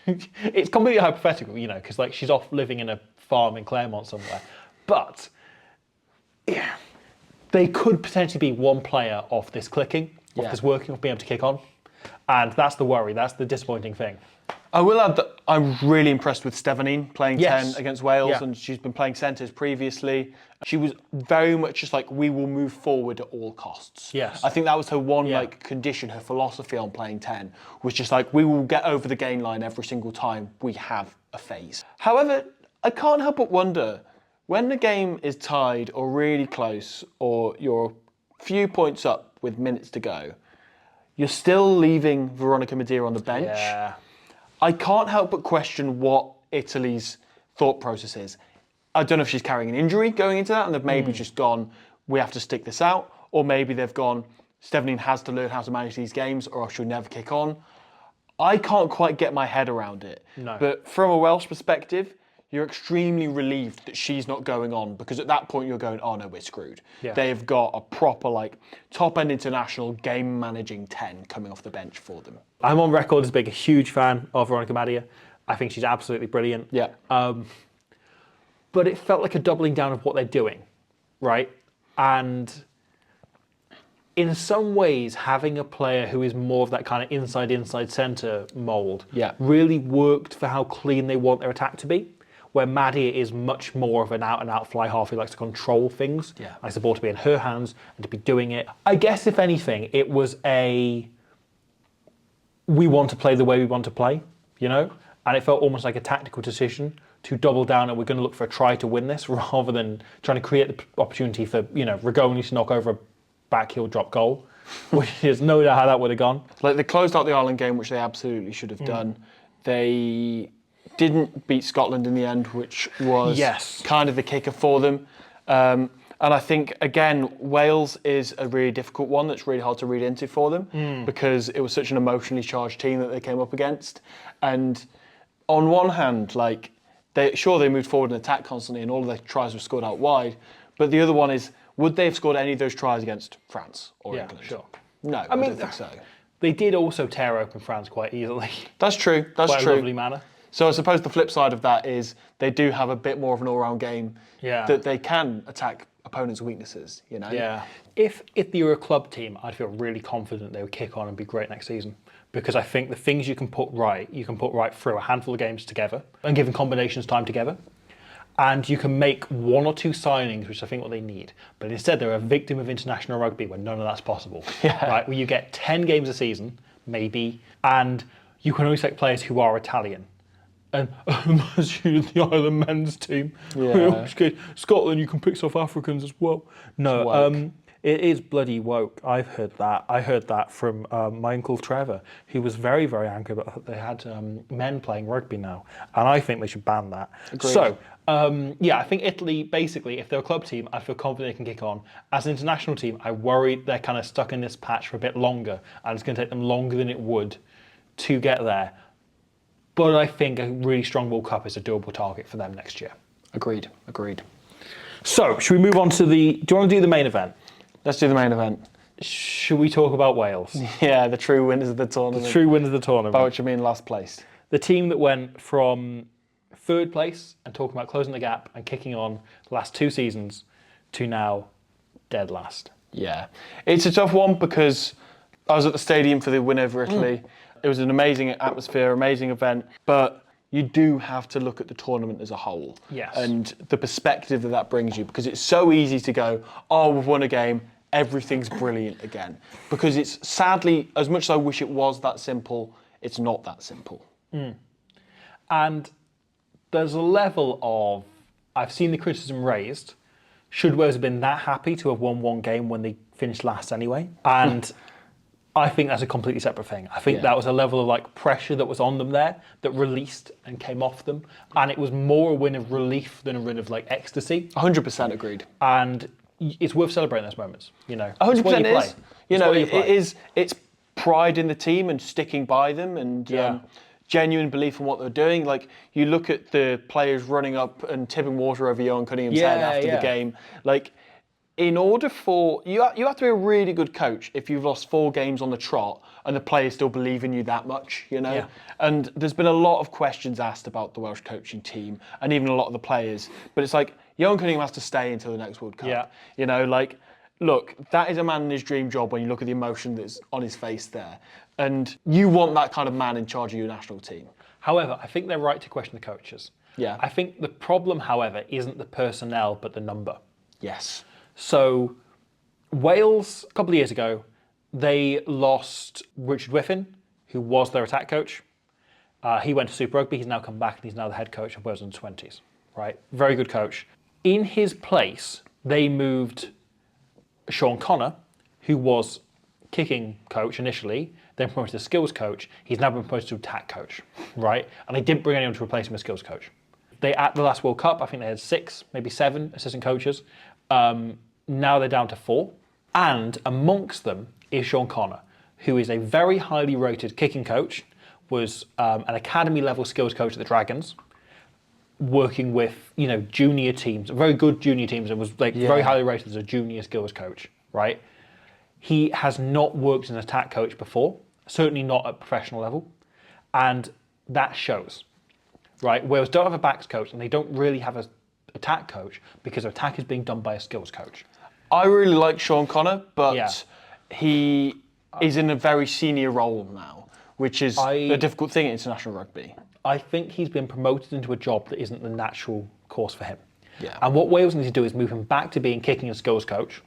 it's completely hypothetical, you know, because like she's off living in a farm in Claremont somewhere. But yeah, they could potentially be one player off this clicking, off this working, off being able to kick on. And that's the worry. That's the disappointing thing. I will add that I'm really impressed with Stevenine playing 10 against Wales, and she's been playing centres previously. She was very much just like, we will move forward at all costs. Yes. I think that was her one like condition, her philosophy on playing 10 was just like, we will get over the gain line every single time we have a phase. However, I can't help but wonder, when the game is tied or really close, or you're a few points up with minutes to go, you're still leaving Veronica Madeira on the bench. Yeah. I can't help but question what Italy's thought process is. I don't know if she's carrying an injury going into that and they've maybe just gone, we have to stick this out. Or maybe they've gone, Stevenine has to learn how to manage these games or else she'll never kick on. I can't quite get my head around it. No. But from a Welsh perspective, you're extremely relieved that she's not going on, because at that point you're going, oh no, we're screwed. Yeah. They've got a proper like top-end international game managing 10 coming off the bench for them. I'm on record as being a huge fan of Veronica Madeira. I think she's absolutely brilliant. Yeah. But it felt like a doubling down of what they're doing, right? And in some ways, having a player who is more of that kind of inside centre mould really worked for how clean they want their attack to be. Where Maddie is much more of an out-and-out fly half who likes to control things. Yeah. Likes the ball to be in her hands and to be doing it. I guess, if anything, it was we want to play the way we want to play, you know? And it felt almost like a tactical decision to double down and we're going to look for a try to win this rather than trying to create the opportunity for, you know, Rigoni to knock over a back heel drop goal, which is no doubt how that would have gone. Like, they closed out the Ireland game, which they absolutely should have done. They didn't beat Scotland in the end, which was kind of the kicker for them. And I think, again, Wales is a really difficult one that's really hard to read into for them because it was such an emotionally charged team that they came up against. And on one hand, like, they moved forward and attacked constantly and all of their tries were scored out wide. But the other one is, would they have scored any of those tries against France or England? Sure. No, I don't think so. They did also tear open France quite easily. That's true. That's quite true. a lovely manner. So I suppose the flip side of that is they do have a bit more of an all-round game that they can attack opponents' weaknesses, you know? Yeah. If they were a club team, I'd feel really confident they would kick on and be great next season. Because I think the things you can put right through a handful of games together and giving combinations time together. And you can make one or two signings, which I think what they need. But instead, they're a victim of international rugby where none of that's possible. Right? Where you get 10 games a season, maybe, and you can only select players who are Italian. And the Ireland men's team. Yeah. Scotland, you can pick South Africans as well. No, it is bloody woke. I've heard that. I heard that from my uncle Trevor. He was very, very angry about they had men playing rugby now. And I think they should ban that. Agreed. So, I think Italy, basically, if they're a club team, I feel confident they can kick on. As an international team, I worry they're kind of stuck in this patch for a bit longer. And it's going to take them longer than it would to get there. But I think a really strong World Cup is a doable target for them next year. Agreed. So, should we move on to do you want to do the main event? Let's do the main event. Should we talk about Wales? Yeah, the true winners of the tournament. The true winners of the tournament. By which I mean last place. The team that went from third place and talking about closing the gap and kicking on the last 2 seasons to now dead last. Yeah. It's a tough one because I was at the stadium for the win over Italy. It was an amazing atmosphere, amazing event, but you do have to look at the tournament as a whole. Yes. And the perspective that brings you, because it's so easy to go, oh, we've won a game, everything's brilliant again. Because it's sadly, as much as I wish it was that simple, it's not that simple. And there's a level of, I've seen the criticism raised, should Wales have been that happy to have won one game when they finished last anyway? And I think that's a completely separate thing. I think that was a level of like pressure that was on them there that released and came off them. And it was more a win of relief than a win of like ecstasy. 100% agreed. And it's worth celebrating those moments, you know. 100% is. You know, it's pride in the team and sticking by them and genuine belief in what they're doing. Like, you look at the players running up and tipping water over Johan Cunningham's head after the game. Like, in order for you have to be a really good coach if you've lost 4 games on the trot and the players still believe in you that much, you know. Yeah. And there's been a lot of questions asked about the Welsh coaching team and even a lot of the players. But it's like Johan Cunningham has to stay until the next World Cup. Yeah. You know, like, look, that is a man in his dream job when you look at the emotion that's on his face there, and you want that kind of man in charge of your national team. However, I think they're right to question the coaches. Yeah. I think the problem, however, isn't the personnel but the number. Yes. So Wales, a couple of years ago, they lost Richard Whiffen, who was their attack coach. He went to Super Rugby. He's now come back and he's now the head coach of Wales under-20s. Right? Very good coach. In his place, they moved Sean Connor, who was kicking coach initially, then promoted to skills coach. He's now been promoted to attack coach, right? And they didn't bring anyone to replace him as skills coach. They, at the last World Cup, I think they had 6, maybe 7 assistant coaches. Now they're down to 4. And amongst them is Sean Connor, who is a very highly rated kicking coach, was an academy level skills coach at the Dragons, working with, you know, junior teams, very good junior teams, and was like very highly rated as a junior skills coach, right? He has not worked as an attack coach before, certainly not at professional level, and that shows, right? Wales don't have a backs coach and they don't really have an attack coach because attack is being done by a skills coach. I really like Sean Connor, but he is in a very senior role now, which is a difficult thing in international rugby. I think he's been promoted into a job that isn't the natural course for him. Yeah. And what Wales need to do is move him back to being kicking and skills coach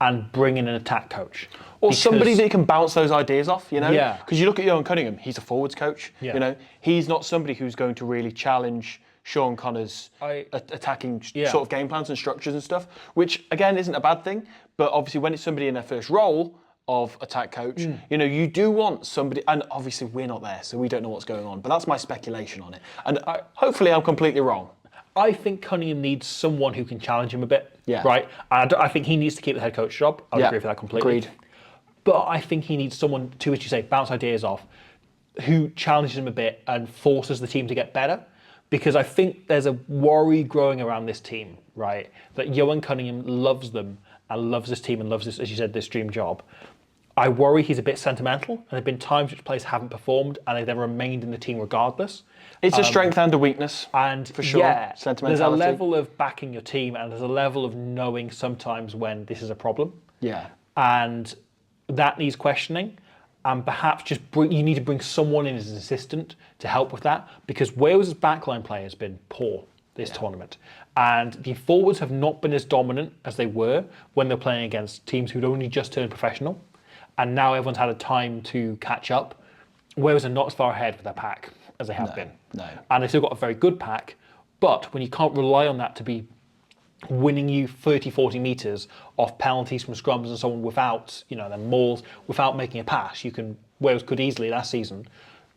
and bring in an attack coach. Or somebody that can bounce those ideas off, you know? Yeah. Because you look at Johan Cunningham, he's a forwards coach, Yeah. you know? He's not somebody who's going to really challenge Sean Connor's attacking sort of game plans and structures and stuff, which, again, isn't a bad thing. But obviously, when it's somebody in their first role of attack coach, you know, you do want somebody, and obviously we're not there, so we don't know what's going on, but that's my speculation on it. And hopefully I'm completely wrong. I think Cunningham needs someone who can challenge him a bit, Yeah. right? I think he needs to keep the head coach job. I would agree with that completely. Agreed. But I think he needs someone to, as you say, bounce ideas off, who challenges him a bit and forces the team to get better. Because I think there's a worry growing around this team, right? That Johan Cunningham loves them and loves this team and loves this, as you said, this dream job. I worry he's a bit sentimental, and there have been times which players haven't performed and they've then remained in the team regardless. It's a strength and a weakness. And for sure, yeah, sentimentality. There's a level of backing your team and there's a level of knowing sometimes when this is a problem. Yeah. And that needs questioning. And perhaps just you need to bring someone in as an assistant to help with that, because Wales' backline play has been poor this tournament. And the forwards have not been as dominant as they were when they're playing against teams who'd only just turned professional. And now everyone's had a time to catch up. Wales are not as far ahead with their pack as they have been. No. And they've still got a very good pack. But when you can't rely on that to be winning you 30, 40 metres off penalties from scrums and so on without, you know, then mauls, without making a pass, Wales could easily last season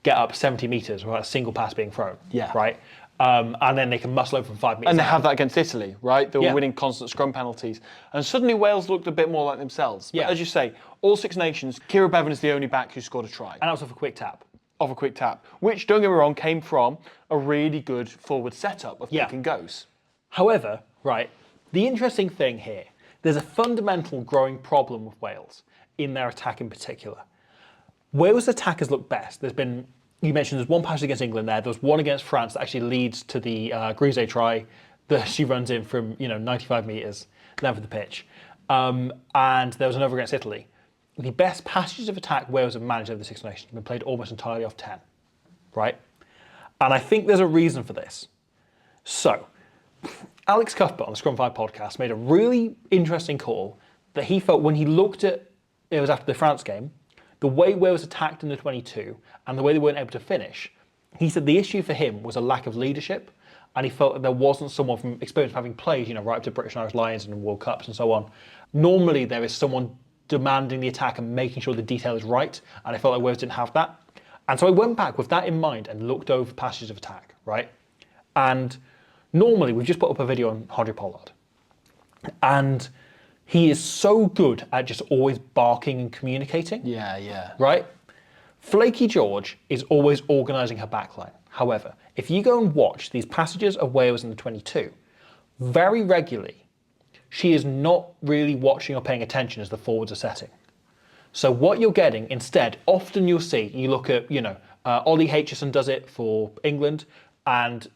get up 70 metres without a single pass being thrown. Yeah. Right? And then they can muscle over from 5 metres. And they out. have that against Italy, right? They were winning constant scrum penalties. And suddenly Wales looked a bit more like themselves. But as you say, all Six Nations, Kira Bevan is the only back who scored a try. And that was off a quick tap. Of a quick tap. Which, don't get me wrong, came from a really good forward setup of pick and goes. However, right, the interesting thing here, there's a fundamental growing problem with Wales in their attack in particular. Wales' attack has looked best. There's been, you mentioned there's one pass against England there. There's one against France that actually leads to the Grise try that she runs in from 95 metres, length of the pitch. And there was another against Italy. The best passages of attack Wales have managed over the Six Nations have been played almost entirely off 10, right? And I think there's a reason for this. So, Alex Cuthbert on the Scrum 5 podcast made a really interesting call that he felt when he looked at, it was after the France game, the way Wales attacked in the 22 and the way they weren't able to finish, he said the issue for him was a lack of leadership, and he felt that there wasn't someone from experience of having played, right up to British and Irish Lions and World Cups and so on. Normally there is someone demanding the attack and making sure the detail is right, and I felt like Wales didn't have that. And so I went back with that in mind and looked over passages of attack, right? And normally we've just put up a video on Hodrie Pollard, and he is so good at just always barking and communicating. Yeah. Right? Flaky George is always organising her backline. However, if you go and watch these passages of Wales in the 22, very regularly, she is not really watching or paying attention as the forwards are setting. So what you're getting instead, often you'll see, you look at, Ollie Aitchison does it for England, and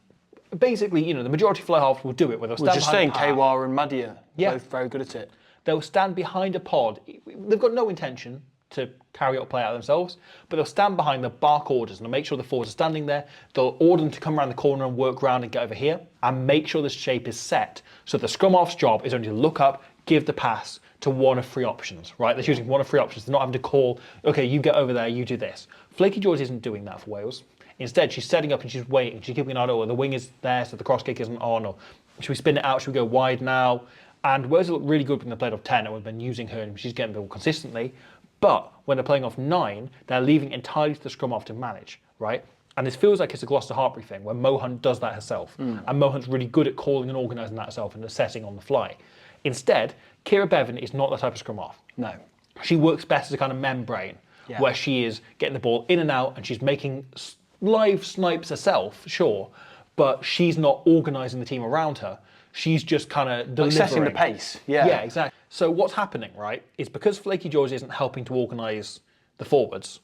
basically, the majority of fly halves will do it, where they'll stand We're just saying behind Kwar and Madia, Yeah. both very good at it. They'll stand behind a pod. They've got no intention to carry out play out themselves, but they'll stand behind, they'll bark orders, and they'll make sure the forwards are standing there. They'll order them to come around the corner and work around and get over here, and make sure the shape is set. So the scrum half's job is only to look up, give the pass to one of three options, right? They're choosing one of three options. They're not having to call, okay, you get over there, you do this. Flaky George isn't doing that for Wales. Instead, she's setting up and she's waiting. She's keeping an eye on, the wing is there, so the cross kick isn't on, or should we spin it out? Should we go wide now? And Wales look really good when they played off 10, and we've been using her, and she's getting the ball consistently. But when they're playing off 9, they're leaving entirely to the scrum half to manage, right? And this feels like it's a Gloucester Hartbury thing, where Mohan does that herself. And Mohan's really good at calling and organising that herself and assessing on the fly. Instead, Kira Bevan is not that type of scrum half. No. She works best as a kind of membrane, where she is getting the ball in and out, and she's making live snipes herself, sure, but she's not organising the team around her. She's just kind of delivering. Like setting the pace, Yeah, exactly. So what's happening, right, is because Flaky George isn't helping to organise the forwards,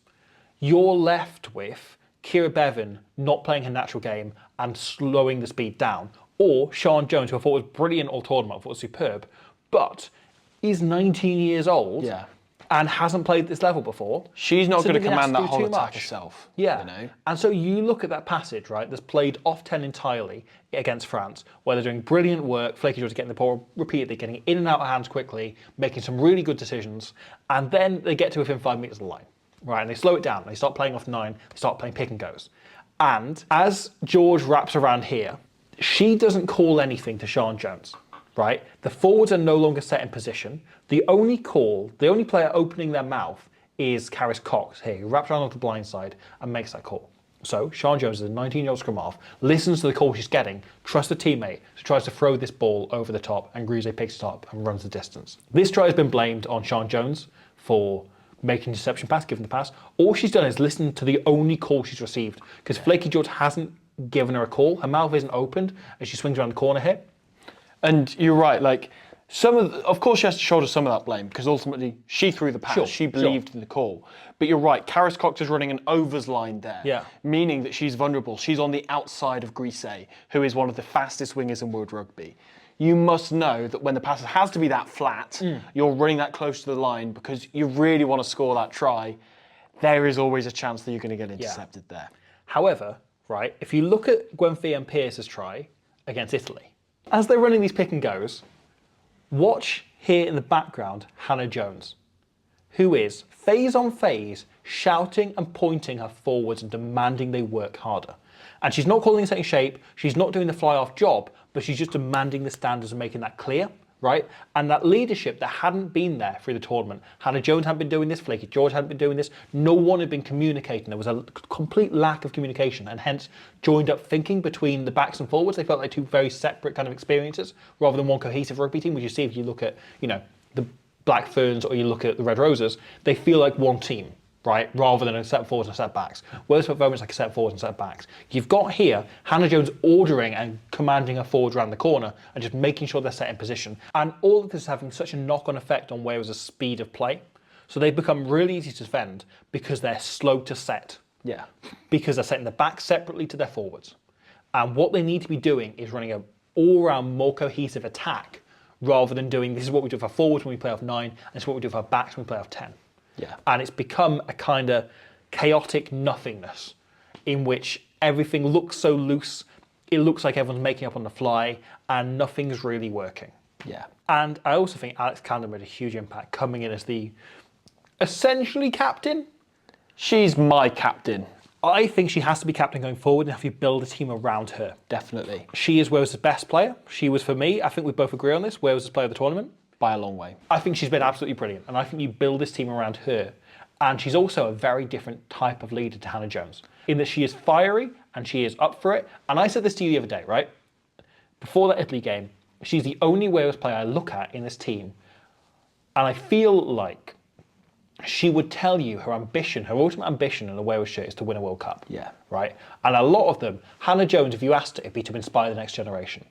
you're left with Kira Bevan not playing her natural game and slowing the speed down. Or Sian Jones, who I thought was brilliant all tournament, I thought was superb, but is 19 years old and hasn't played this level before. She's not going to Suddenly command has that to do whole too attack much. herself. Yeah. You know? And so you look at that passage, right, that's played off 10 entirely against France, where they're doing brilliant work. Flaky George is getting the ball repeatedly, getting it in and out of hands quickly, making some really good decisions, and then they get to within 5 metres of the line, right, and they slow it down. They start playing off 9, they start playing pick and goes. And as George wraps around here, she doesn't call anything to Sian Jones, right? The forwards are no longer set in position. The only player opening their mouth is Caris Cox here, who wraps around onto the blind side and makes that call. So Sian Jones is a 19-year-old scrum half, listens to the call she's getting, trusts a teammate, so tries to throw this ball over the top, and Grise picks it up and runs the distance. This try has been blamed on Sian Jones for making a deception pass, giving the pass. All she's done is listen to the only call she's received, because Flaky George hasn't given her a call. Her mouth isn't opened as she swings around the corner here. And you're right, like, of course she has to shoulder some of that blame, because ultimately she threw the pass, she believed in the call. But you're right, Caris Cox is running an overs line there, meaning that she's vulnerable. She's on the outside of Grise, who is one of the fastest wingers in world rugby. You must know that when the pass has to be that flat, you're running that close to the line because you really want to score that try. There is always a chance that you're going to get intercepted there. However, right, if you look at Gwenfie and Pierce's try against Italy, as they're running these pick and goes, watch here in the background Hannah Jones, who is phase on phase shouting and pointing her forwards and demanding they work harder. And she's not calling a setting shape, she's not doing the fly-off job, but she's just demanding the standards and making that clear, right? And that leadership that hadn't been there through the tournament. Hannah Jones hadn't been doing this, Flaky George hadn't been doing this, no one had been communicating. There was a complete lack of communication, and hence joined up thinking between the backs and forwards. They felt like two very separate kind of experiences, rather than one cohesive rugby team, which you see if you look at, the Black Ferns or you look at the Red Roses, they feel like one team, right? Rather than a set forwards and a set backs. Whereas very much like a set forwards and set backs. You've got here Hannah Jones ordering and commanding her forwards around the corner and just making sure they're set in position. And all of this is having such a knock-on effect on Wales' speed of play. So they've become really easy to defend because they're slow to set. Yeah. Because they're setting the back separately to their forwards. And what they need to be doing is running an all-round more cohesive attack rather than doing, this is what we do for our forwards when we play off 9, and this is what we do for our backs when we play off 10. Yeah. And it's become a kind of chaotic nothingness in which everything looks so loose, it looks like everyone's making up on the fly, and nothing's really working. Yeah. And I also think Alex Calder made a huge impact coming in as the essentially captain. She's my captain. I think she has to be captain going forward and have you build a team around her. Definitely. She is Wales' best player. She was, for me, I think we both agree on this, Wales' player of the tournament. By a long way. I think she's been absolutely brilliant, and I think you build this team around her. And she's also a very different type of leader to Hannah Jones, in that she is fiery and she is up for it. And I said this to you the other day, right? Before that Italy game, she's the only Wales player I look at in this team, and I feel like she would tell you her ambition, her ultimate ambition in the Wales shirt is to win a World Cup. Yeah. Right? And a lot of them, Hannah Jones, if you asked her, it'd be to inspire the next generation.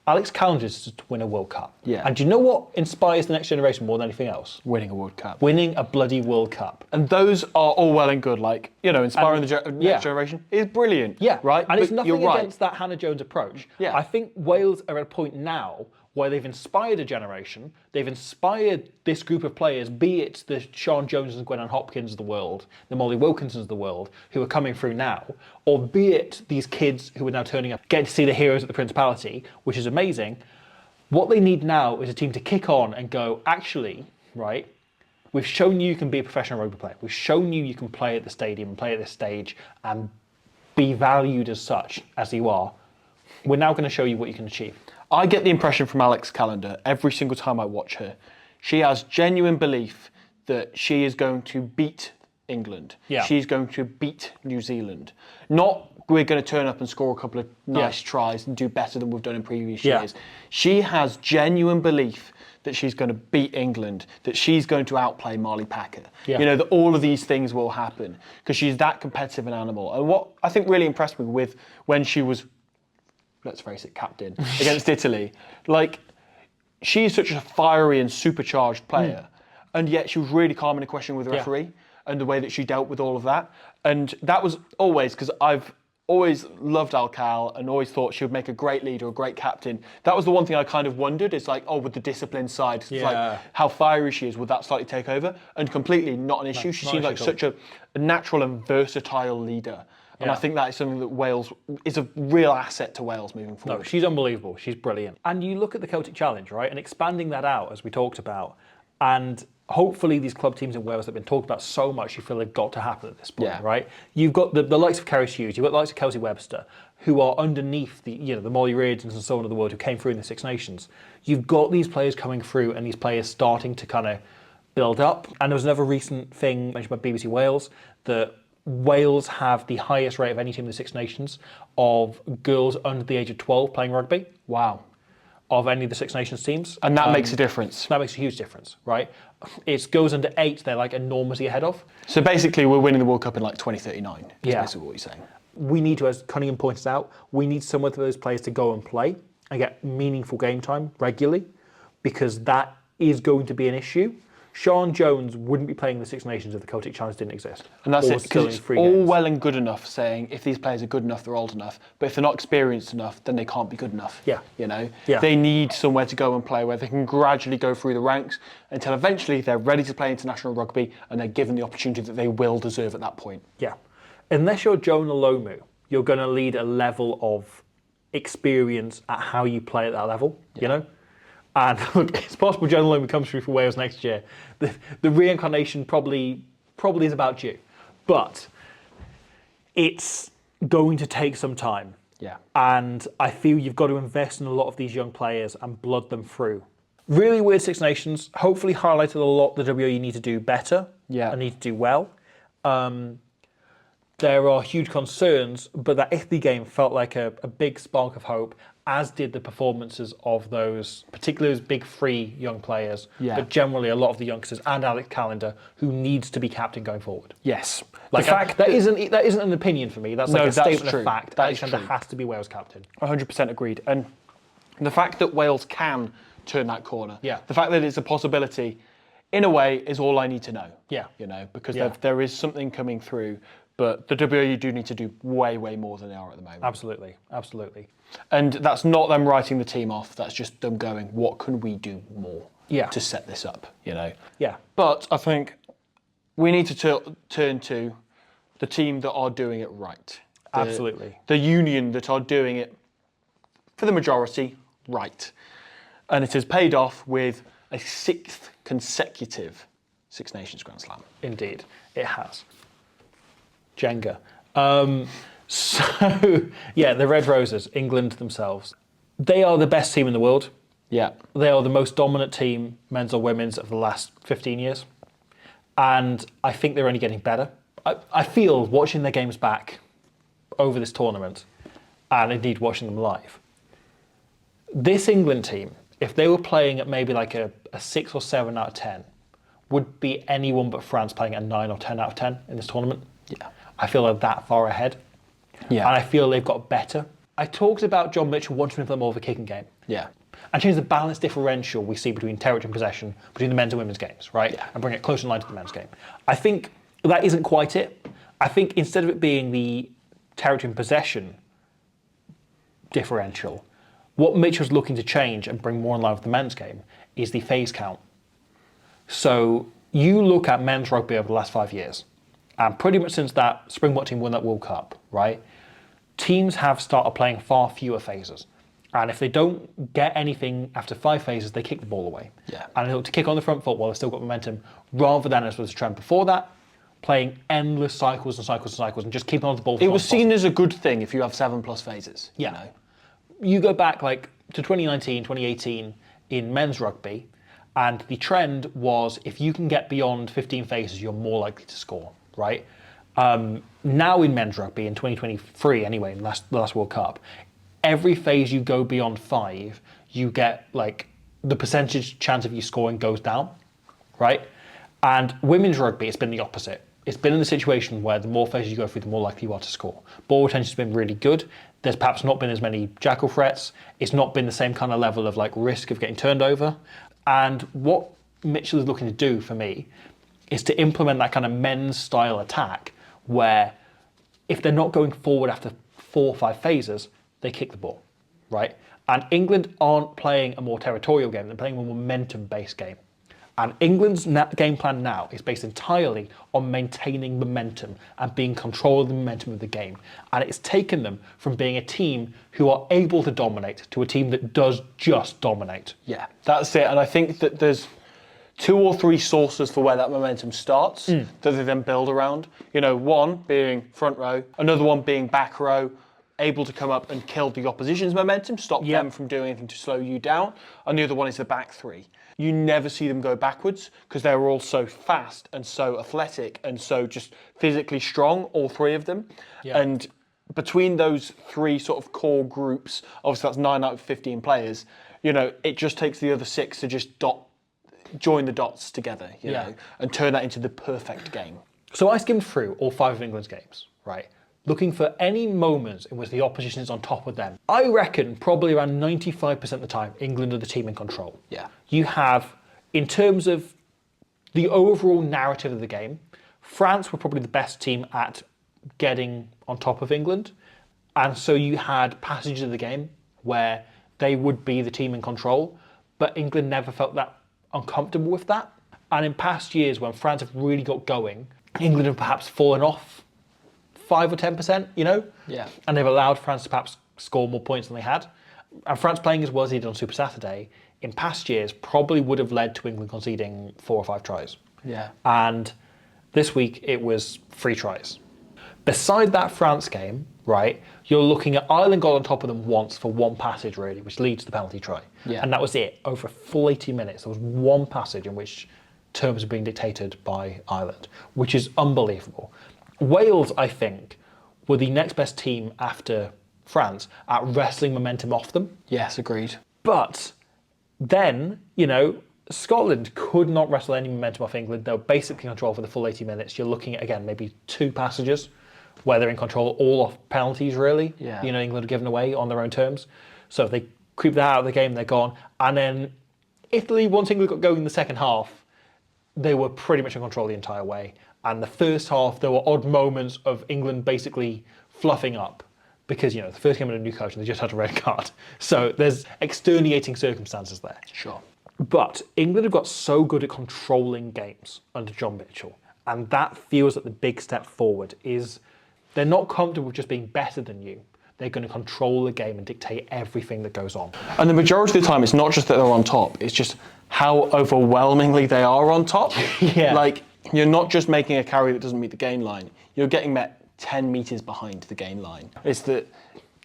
Alex Callender is to win a World Cup. Yeah. And do you know what inspires the next generation more than anything else? Winning a World Cup. Winning a bloody World Cup. And those are all well and good, like, inspiring the yeah. next generation is brilliant. Yeah, Right? And it's But nothing you're right. against that Hannah Jones approach. Yeah. I think Wales are at a point now where they've inspired a generation, they've inspired this group of players, be it the Sean Joneses and Gwennan Hopkins of the world, the Molly Wilkinsons of the world, who are coming through now, or be it these kids who are now turning up, getting to see the heroes at the Principality, which is amazing. What they need now is a team to kick on and go, actually, right, we've shown you can be a professional rugby player. We've shown you can play at the stadium and play at this stage and be valued as such as you are. We're now going to show you what you can achieve. I get the impression from Alex Callender every single time I watch her. She has genuine belief that she is going to beat England. Yeah. She's going to beat New Zealand. Not we're going to turn up and score a couple of nice tries and do better than we've done in previous years. She has genuine belief that she's going to beat England, that she's going to outplay Marley Packer. Yeah. That all of these things will happen because she's that competitive an animal. And what I think really impressed me with when she was, let's face it, captain against Italy. Like, she's such a fiery and supercharged player, and yet she was really calm in a question with the referee and the way that she dealt with all of that. And that was always, because I've always loved Al-Cal and always thought she would make a great leader, a great captain. That was the one thing I kind of wondered, is like, with the discipline side, it's like how fiery she is, would that slightly take over? And completely not an issue. She seems like such a natural and versatile leader. And I think that is something that Wales is a real asset to Wales moving forward. No, she's unbelievable. She's brilliant. And you look at the Celtic Challenge, right, and expanding that out, as we talked about, and hopefully these club teams in Wales that have been talked about so much, you feel they've got to happen at this point, right? You've got the likes of Cerys Hughes, you've got the likes of Kelsey Webster, who are underneath the the Molly Reardons and so on of the world who came through in the Six Nations. You've got these players coming through and these players starting to kind of build up. And there was another recent thing mentioned by BBC Wales that Wales have the highest rate of any team in the Six Nations of girls under the age of 12 playing rugby. Wow. Of any of the Six Nations teams. And that makes a difference. That makes a huge difference, right? It's girls under 8 they're like enormously ahead of. So basically we're winning the World Cup in like 2039, is basically what you're saying. We need to, as Cunningham pointed out, we need some of those players to go and play and get meaningful game time regularly, because that is going to be an issue. Sean Jones wouldn't be playing the Six Nations if the Celtic Challenge didn't exist. And that's it, because it's all games. well and good enough saying if these players are good enough, they're old enough. But if they're not experienced enough, then they can't be good enough. Yeah. They need somewhere to go and play where they can gradually go through the ranks until eventually they're ready to play international rugby and they're given the opportunity that they will deserve at that point. Yeah. Unless you're Jonah Lomu, you're going to lead a level of experience at how you play at that level, And look, it's possible Jonah Lomu comes through for Wales next year. The reincarnation probably is about due. But it's going to take some time. Yeah. And I feel you've got to invest in a lot of these young players and blood them through. Really weird Six Nations, hopefully highlighted a lot the WE need to do better and need to do well. There are huge concerns, but that Italy game felt like a big spark of hope, as did the performances of those, particularly those big three young players, but generally a lot of the youngsters and Alex Callender, who needs to be captain going forward. Yes. Like, that isn't an opinion for me. That's like a statement of fact. That Alexander has to be Wales captain. 100% agreed. And the fact that Wales can turn that corner, the fact that it's a possibility, in a way, is all I need to know. Yeah. Because there is something coming through. But the WE do need to do way, way more than they are at the moment. Absolutely, absolutely. And that's not them writing the team off. That's just them going, what can we do more to set this up, Yeah. But I think we need to turn to the team that are doing it right. Absolutely. The union that are doing it, for the majority, right. And it has paid off with a 6th consecutive Six Nations Grand Slam. Indeed, it has. Jenga. The Red Roses, England themselves. They are the best team in the world. Yeah. They are the most dominant team, men's or women's, of the last 15 years. And I think they're only getting better. I feel, watching their games back over this tournament, and indeed watching them live, this England team, if they were playing at maybe like a 6 or 7 out of 10, would be anyone but France playing at 9 or 10 out of 10 in this tournament. Yeah. I feel they're that far ahead. Yeah. And I feel they've got better I talked about John Mitchell wanting to play more of a kicking game. Yeah. And change the balance differential we see between territory and possession between the men's and women's games, right? Yeah. And bring it closer in line to the men's game. I think that isn't quite it. I think instead of it being the territory and possession differential, what Mitchell's looking to change and bring more in line with the men's game is the phase count. So you look at men's rugby over the last 5 years, and pretty much since that Springbok team won that World Cup, right? Teams have started playing far fewer phases. And if they don't get anything after 5 phases, they kick the ball away. Yeah. And they look to kick on the front foot while they've still got momentum, rather than, as was the trend before that, playing endless cycles and cycles and cycles and just keeping on the ball. It was seen as a good thing if you have 7+ phases. Yeah. You know? You go back like to 2019, 2018 in men's rugby, and the trend was if you can get beyond 15 phases, you're more likely to score, right? Now in men's rugby, in 2023 anyway, in the last World Cup, every phase you go beyond 5, you get like the percentage chance of you scoring goes down, right? And women's rugby, it's been the opposite. It's been in the situation where the more phases you go through, the more likely you are to score. Ball retention's been really good. There's perhaps not been as many jackal threats. It's not been the same kind of level of like risk of getting turned over. And what Mitchell is looking to do for me is to implement that kind of men's style attack where if they're not going forward after 4 or 5 phases, they kick the ball, right? And England aren't playing a more territorial game, they're playing a more momentum-based game. And England's game plan now is based entirely on maintaining momentum and being control of the momentum of the game. And it's taken them from being a team who are able to dominate to a team that does just dominate. Yeah, that's it. And I think that there's 2 or 3 sources for where that momentum starts that they then build around. You know, one being front row, another one being back row, able to come up and kill the opposition's momentum, stop them from doing anything to slow you down. And the other one is the back 3. You never see them go backwards because they're all so fast and so athletic and so just physically strong, all 3 of them. Yeah. And between those 3 sort of core groups, obviously that's 9 out of 15 players, you know, it just takes the other 6 to just join the dots together, you know, and turn that into the perfect game. So I skimmed through all 5 of England's games, right? Looking for any moments in which the opposition is on top of them. I reckon probably around 95% of the time, England are the team in control. Yeah. You have, in terms of the overall narrative of the game, France were probably the best team at getting on top of England. And so you had passages of the game where they would be the team in control, but England never felt that uncomfortable with that. And in past years when France have really got going, England have perhaps fallen off 5 or 10%, you know? Yeah. And they've allowed France to perhaps score more points than they had. And France playing as well as they did on Super Saturday, in past years, probably would have led to England conceding 4 or 5 tries. Yeah. And this week, it was 3 tries. Beside that France game, right, you're looking at Ireland got on top of them once for 1 passage, really, which leads to the penalty try. Yeah. And that was it. Over a full 80 minutes, there was 1 passage in which terms are being dictated by Ireland, which is unbelievable. Wales, I think, were the next best team after France at wrestling momentum off them. Yes, agreed. But then, you know, Scotland could not wrestle any momentum off England. They were basically in control for the full 80 minutes. You're looking at, again, maybe 2 passages where they're in control, all off penalties, really. Yeah. You know, England are given away on their own terms. So if they creep that out of the game, they're gone. And then Italy, once England got going in the second half, they were pretty much in control the entire way. And the first half, there were odd moments of England basically fluffing up because, you know, the first game under a new coach and they just had a red card. So there's extenuating circumstances there. Sure. But England have got so good at controlling games under John Mitchell. And that feels like the big step forward is they're not comfortable with just being better than you. They're going to control the game and dictate everything that goes on. And the majority of the time, it's not just that they're on top, it's just how overwhelmingly they are on top. Yeah. Like, you're not just making a carry that doesn't meet the gain line, you're getting met 10 metres behind the gain line. It's that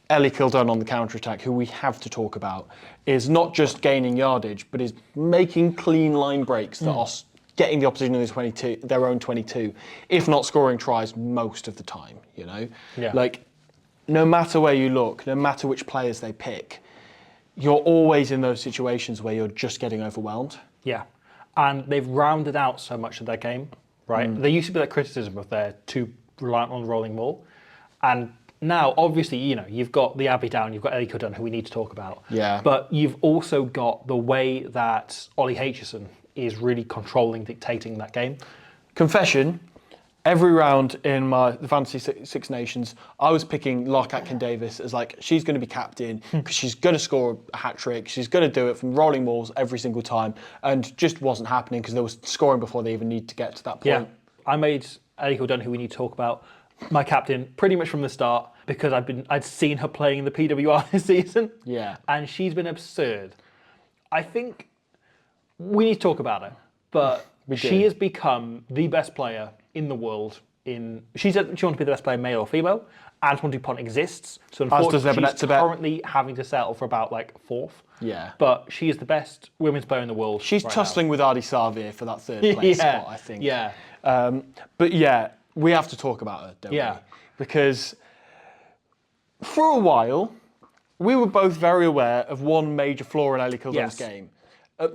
Ellie Kildone on the counter-attack, who we have to talk about, is not just gaining yardage, but is making clean line breaks that are getting the opposition in their own 22, if not scoring tries most of the time, you know? Yeah. Like, no matter where you look, no matter which players they pick, you're always in those situations where you're just getting overwhelmed. Yeah. And they've rounded out so much of their game, right? There used to be that criticism of they're too reliant on the rolling ball. And Now, obviously, you've got the Abbey Down, you've got Ellie Dunn, who we need to talk about. Yeah. But you've also got the way that Ollie Aitchison is really controlling, dictating that game. Confession, every round in the Fantasy Six Nations, I was picking Lark Atkin-Davis as like, she's going to be captain because she's going to score a hat trick. She's going to do it from rolling balls every single time, and just wasn't happening because there was scoring before they even need to get to that point. Yeah. I made Ellie Dunn, who we need to talk about, my captain pretty much from the start because I'd seen her playing in the PWR this season. Yeah. And she's been absurd. I think we need to talk about her, but she has become the best player in the world. She said she wanted to be the best player, male or female, and Swansea Pont exists. So unfortunately, she's currently having to settle for about fourth. Yeah. But she is the best women's player in the world. She's tussling with Ardi Savir for that third place spot, I think. Yeah. But yeah, we have to talk about her, don't we? Because for a while, we were both very aware of one major flaw in Ellie Kildunn's game.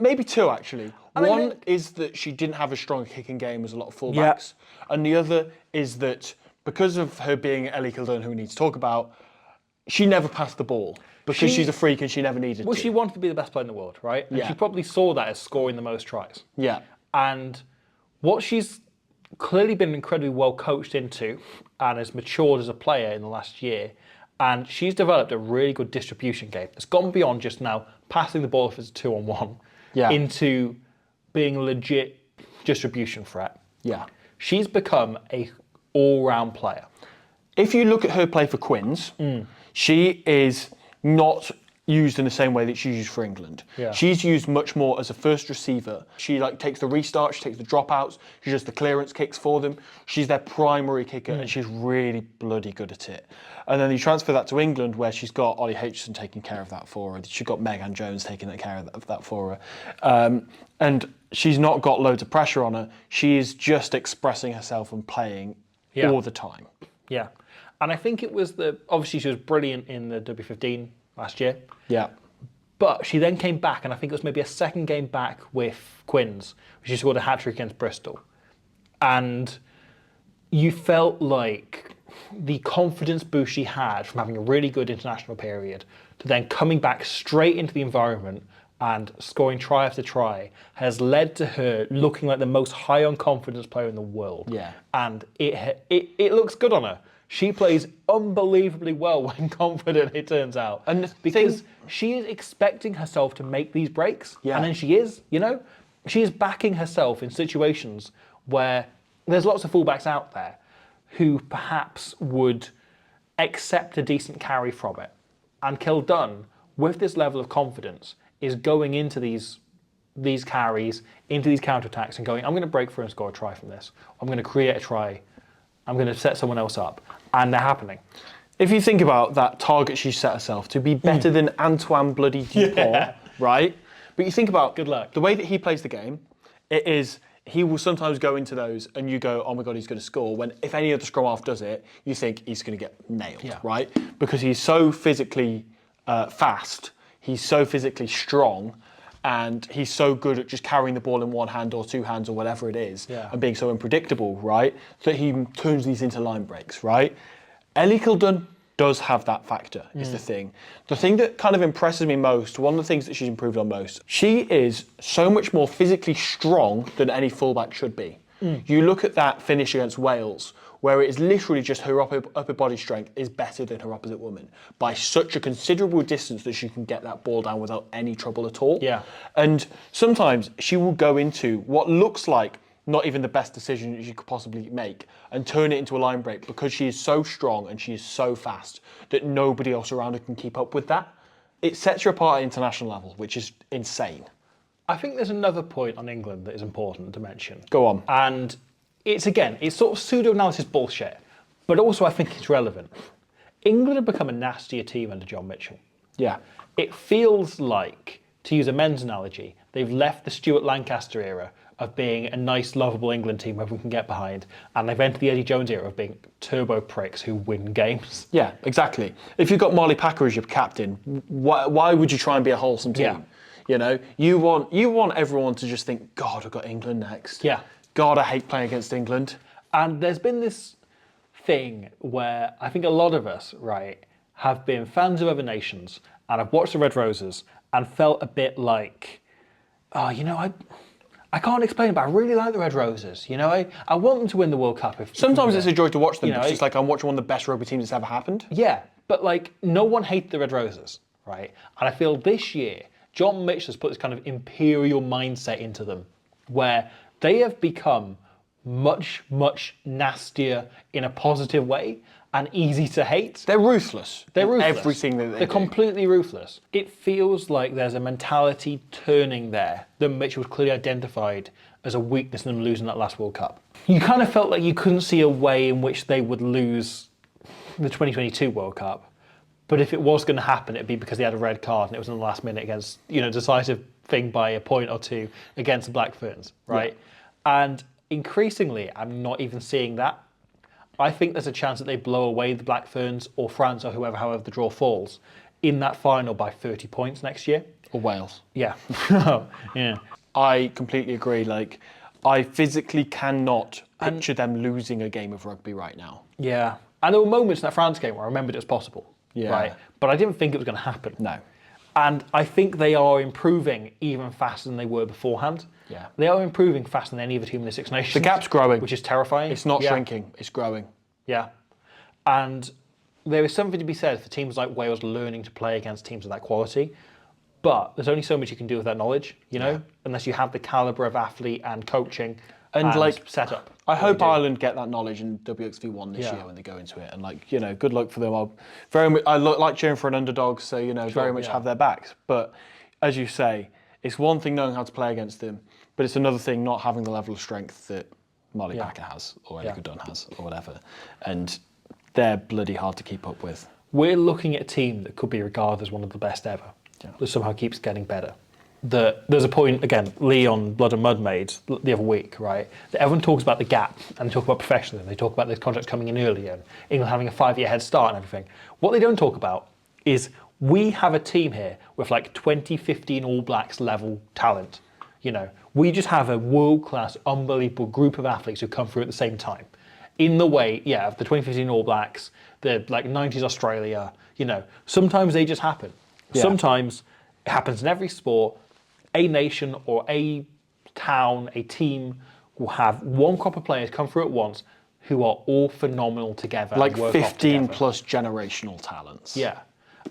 Maybe two, actually. One is that she didn't have a strong kicking game as a lot of fullbacks. And the other is that because of her being Ellie Kildunn, who we need to talk about, she never passed the ball. Because she's a freak and she never needed to. Well, she wanted to be the best player in the world, right? And she probably saw that as scoring the most tries. Yeah. And what she's clearly been incredibly well coached into and has matured as a player in the last year. And she's developed a really good distribution game. It's gone beyond just now passing the ball if it's a 2-on-1 into being a legit distribution threat. Yeah. She's become a all-round player. If you look at her play for Quins, she is not used in the same way that she's used for England. Yeah. She's used much more as a first receiver. She takes the restart, she takes the dropouts, she does the clearance kicks for them. She's their primary kicker and she's really bloody good at it. And then you transfer that to England where she's got Ollie Aitchison taking care of that for her. She's got Megan Jones taking care of that for her. And she's not got loads of pressure on her. She is just expressing herself and playing all the time. Yeah. And I think it was obviously she was brilliant in the W15 last year. Yeah. But she then came back, and I think it was maybe a second game back with Quins. She scored a hat-trick against Bristol. And you felt like the confidence boost she had from having a really good international period to then coming back straight into the environment and scoring try after try has led to her looking like the most high on confidence player in the world. Yeah. And it looks good on her. She plays unbelievably well when confident, it turns out. And because she is expecting herself to make these breaks. Yeah. And then she is, She is backing herself in situations where there's lots of fullbacks out there who perhaps would accept a decent carry from it. And Kildunn, with this level of confidence, is going into these carries, into these counterattacks and going, I'm going to break through and score a try from this. I'm going to create a try. I'm going to set someone else up. And they're happening. If you think about that target she set herself to be better than Antoine bloody Dupont, right? But you think about good luck. The way that he plays the game, it is he will sometimes go into those and you go, oh my God, he's going to score. When if any other scrum half does it, you think he's going to get nailed, right? Because he's so physically fast, he's so physically strong, and he's so good at just carrying the ball in one hand or two hands or whatever it is, and being so unpredictable, right? That he turns these into line breaks, right? Ellie Kildunn does have that factor, is the thing. The thing that kind of impresses me most, one of the things that she's improved on most, she is so much more physically strong than any fullback should be. You look at that finish against Wales, where it is literally just her upper body strength is better than her opposite woman by such a considerable distance that she can get that ball down without any trouble at all. Yeah. And sometimes she will go into what looks like not even the best decision that she could possibly make and turn it into a line break because she is so strong and she is so fast that nobody else around her can keep up with that. It sets her apart at international level, which is insane. I think there's another point on England that is important to mention. Go on. And it's sort of pseudo-analysis bullshit, but also I think it's relevant. England have become a nastier team under John Mitchell. Yeah. It feels like, to use a men's analogy, they've left the Stuart Lancaster era of being a nice, lovable England team everyone can get behind, and they've entered the Eddie Jones era of being turbo pricks who win games. Yeah, exactly. If you've got Molly Packer as your captain, why would you try and be a wholesome team? Yeah. You want everyone to just think, God, I've got England next. Yeah. God, I hate playing against England. And there's been this thing where I think a lot of us, right, have been fans of other nations and have watched the Red Roses and felt a bit like, oh, you know, I can't explain it, but I really like the Red Roses. You know, I want them to win the World Cup. Sometimes it's a joy to watch them, You know, because it's like I'm watching one of the best rugby teams that's ever happened. Yeah, but like no one hated the Red Roses, right? And I feel this year, John Mitchell has put this kind of imperial mindset into them where they have become much, much nastier in a positive way and easy to hate. They're ruthless. They're ruthless. Everything that they They're do. completely ruthless. It feels like there's a mentality turning there that Mitchell was clearly identified as a weakness in them losing that last World Cup. You kind of felt like you couldn't see a way in which they would lose the 2022 World Cup. But if it was going to happen, it'd be because they had a red card and it was in the last minute against, decisive thing by a point or two against the Black Ferns, right? Yeah. And increasingly, I'm not even seeing that. I think there's a chance that they blow away the Black Ferns or France or whoever, however the draw falls, in that final by 30 points next year. Or Wales. Yeah. Yeah. I completely agree. Like, I physically cannot picture them losing a game of rugby right now. Yeah. And there were moments in that France game where I remembered it was possible. Yeah. Right. But I didn't think it was going to happen. No. And I think they are improving even faster than they were beforehand. Yeah. They are improving faster than any other team in the Six Nations. The gap's growing. Which is terrifying. It's not shrinking, it's growing. Yeah. And there is something to be said for teams like Wales learning to play against teams of that quality. But there's only so much you can do with that knowledge, unless you have the calibre of athlete and coaching and like setup. I hope Ireland get that knowledge in WXV1 this year when they go into it, and good luck for them. I like cheering for an underdog, so very much have their backs. But as you say, it's one thing knowing how to play against them, but it's another thing not having the level of strength that Molly Packer has or Ellie Dunn has or whatever, and they're bloody hard to keep up with. We're looking at a team that could be regarded as one of the best ever. That somehow keeps getting better. There's a point, again, Lee on Blood and Mud made the other week, right? That everyone talks about the gap and they talk about professionalism. They talk about the contracts coming in earlier and England having a 5-year head start and everything. What they don't talk about is we have a team here with like 2015 All Blacks level talent. We just have a world-class, unbelievable group of athletes who come through at the same time. In the way, of the 2015 All Blacks, the 90s Australia, sometimes they just happen. Yeah. Sometimes it happens in every sport. A nation or a town, a team will have one crop of players come through at once who are all phenomenal together. Like 15 plus generational talents. Yeah.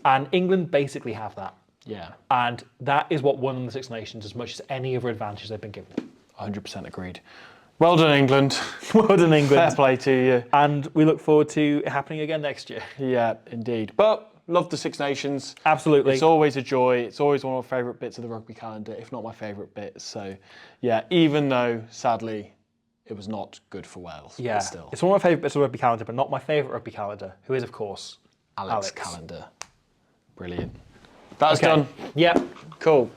And England basically have that. Yeah. And that is what won them the Six Nations as much as any other advantage they've been given. 100% agreed. Well done, England. Well done, England. Fair play to you. And we look forward to it happening again next year. Yeah, indeed. But love the Six Nations. Absolutely. It's always a joy. It's always one of my favourite bits of the rugby calendar, if not my favourite bit. So, even though, sadly, it was not good for Wales. Yeah, but still. It's one of my favourite bits of rugby calendar, but not my favourite rugby calendar, who is, of course, Alex Calendar. Brilliant. That's done. Yep. Cool.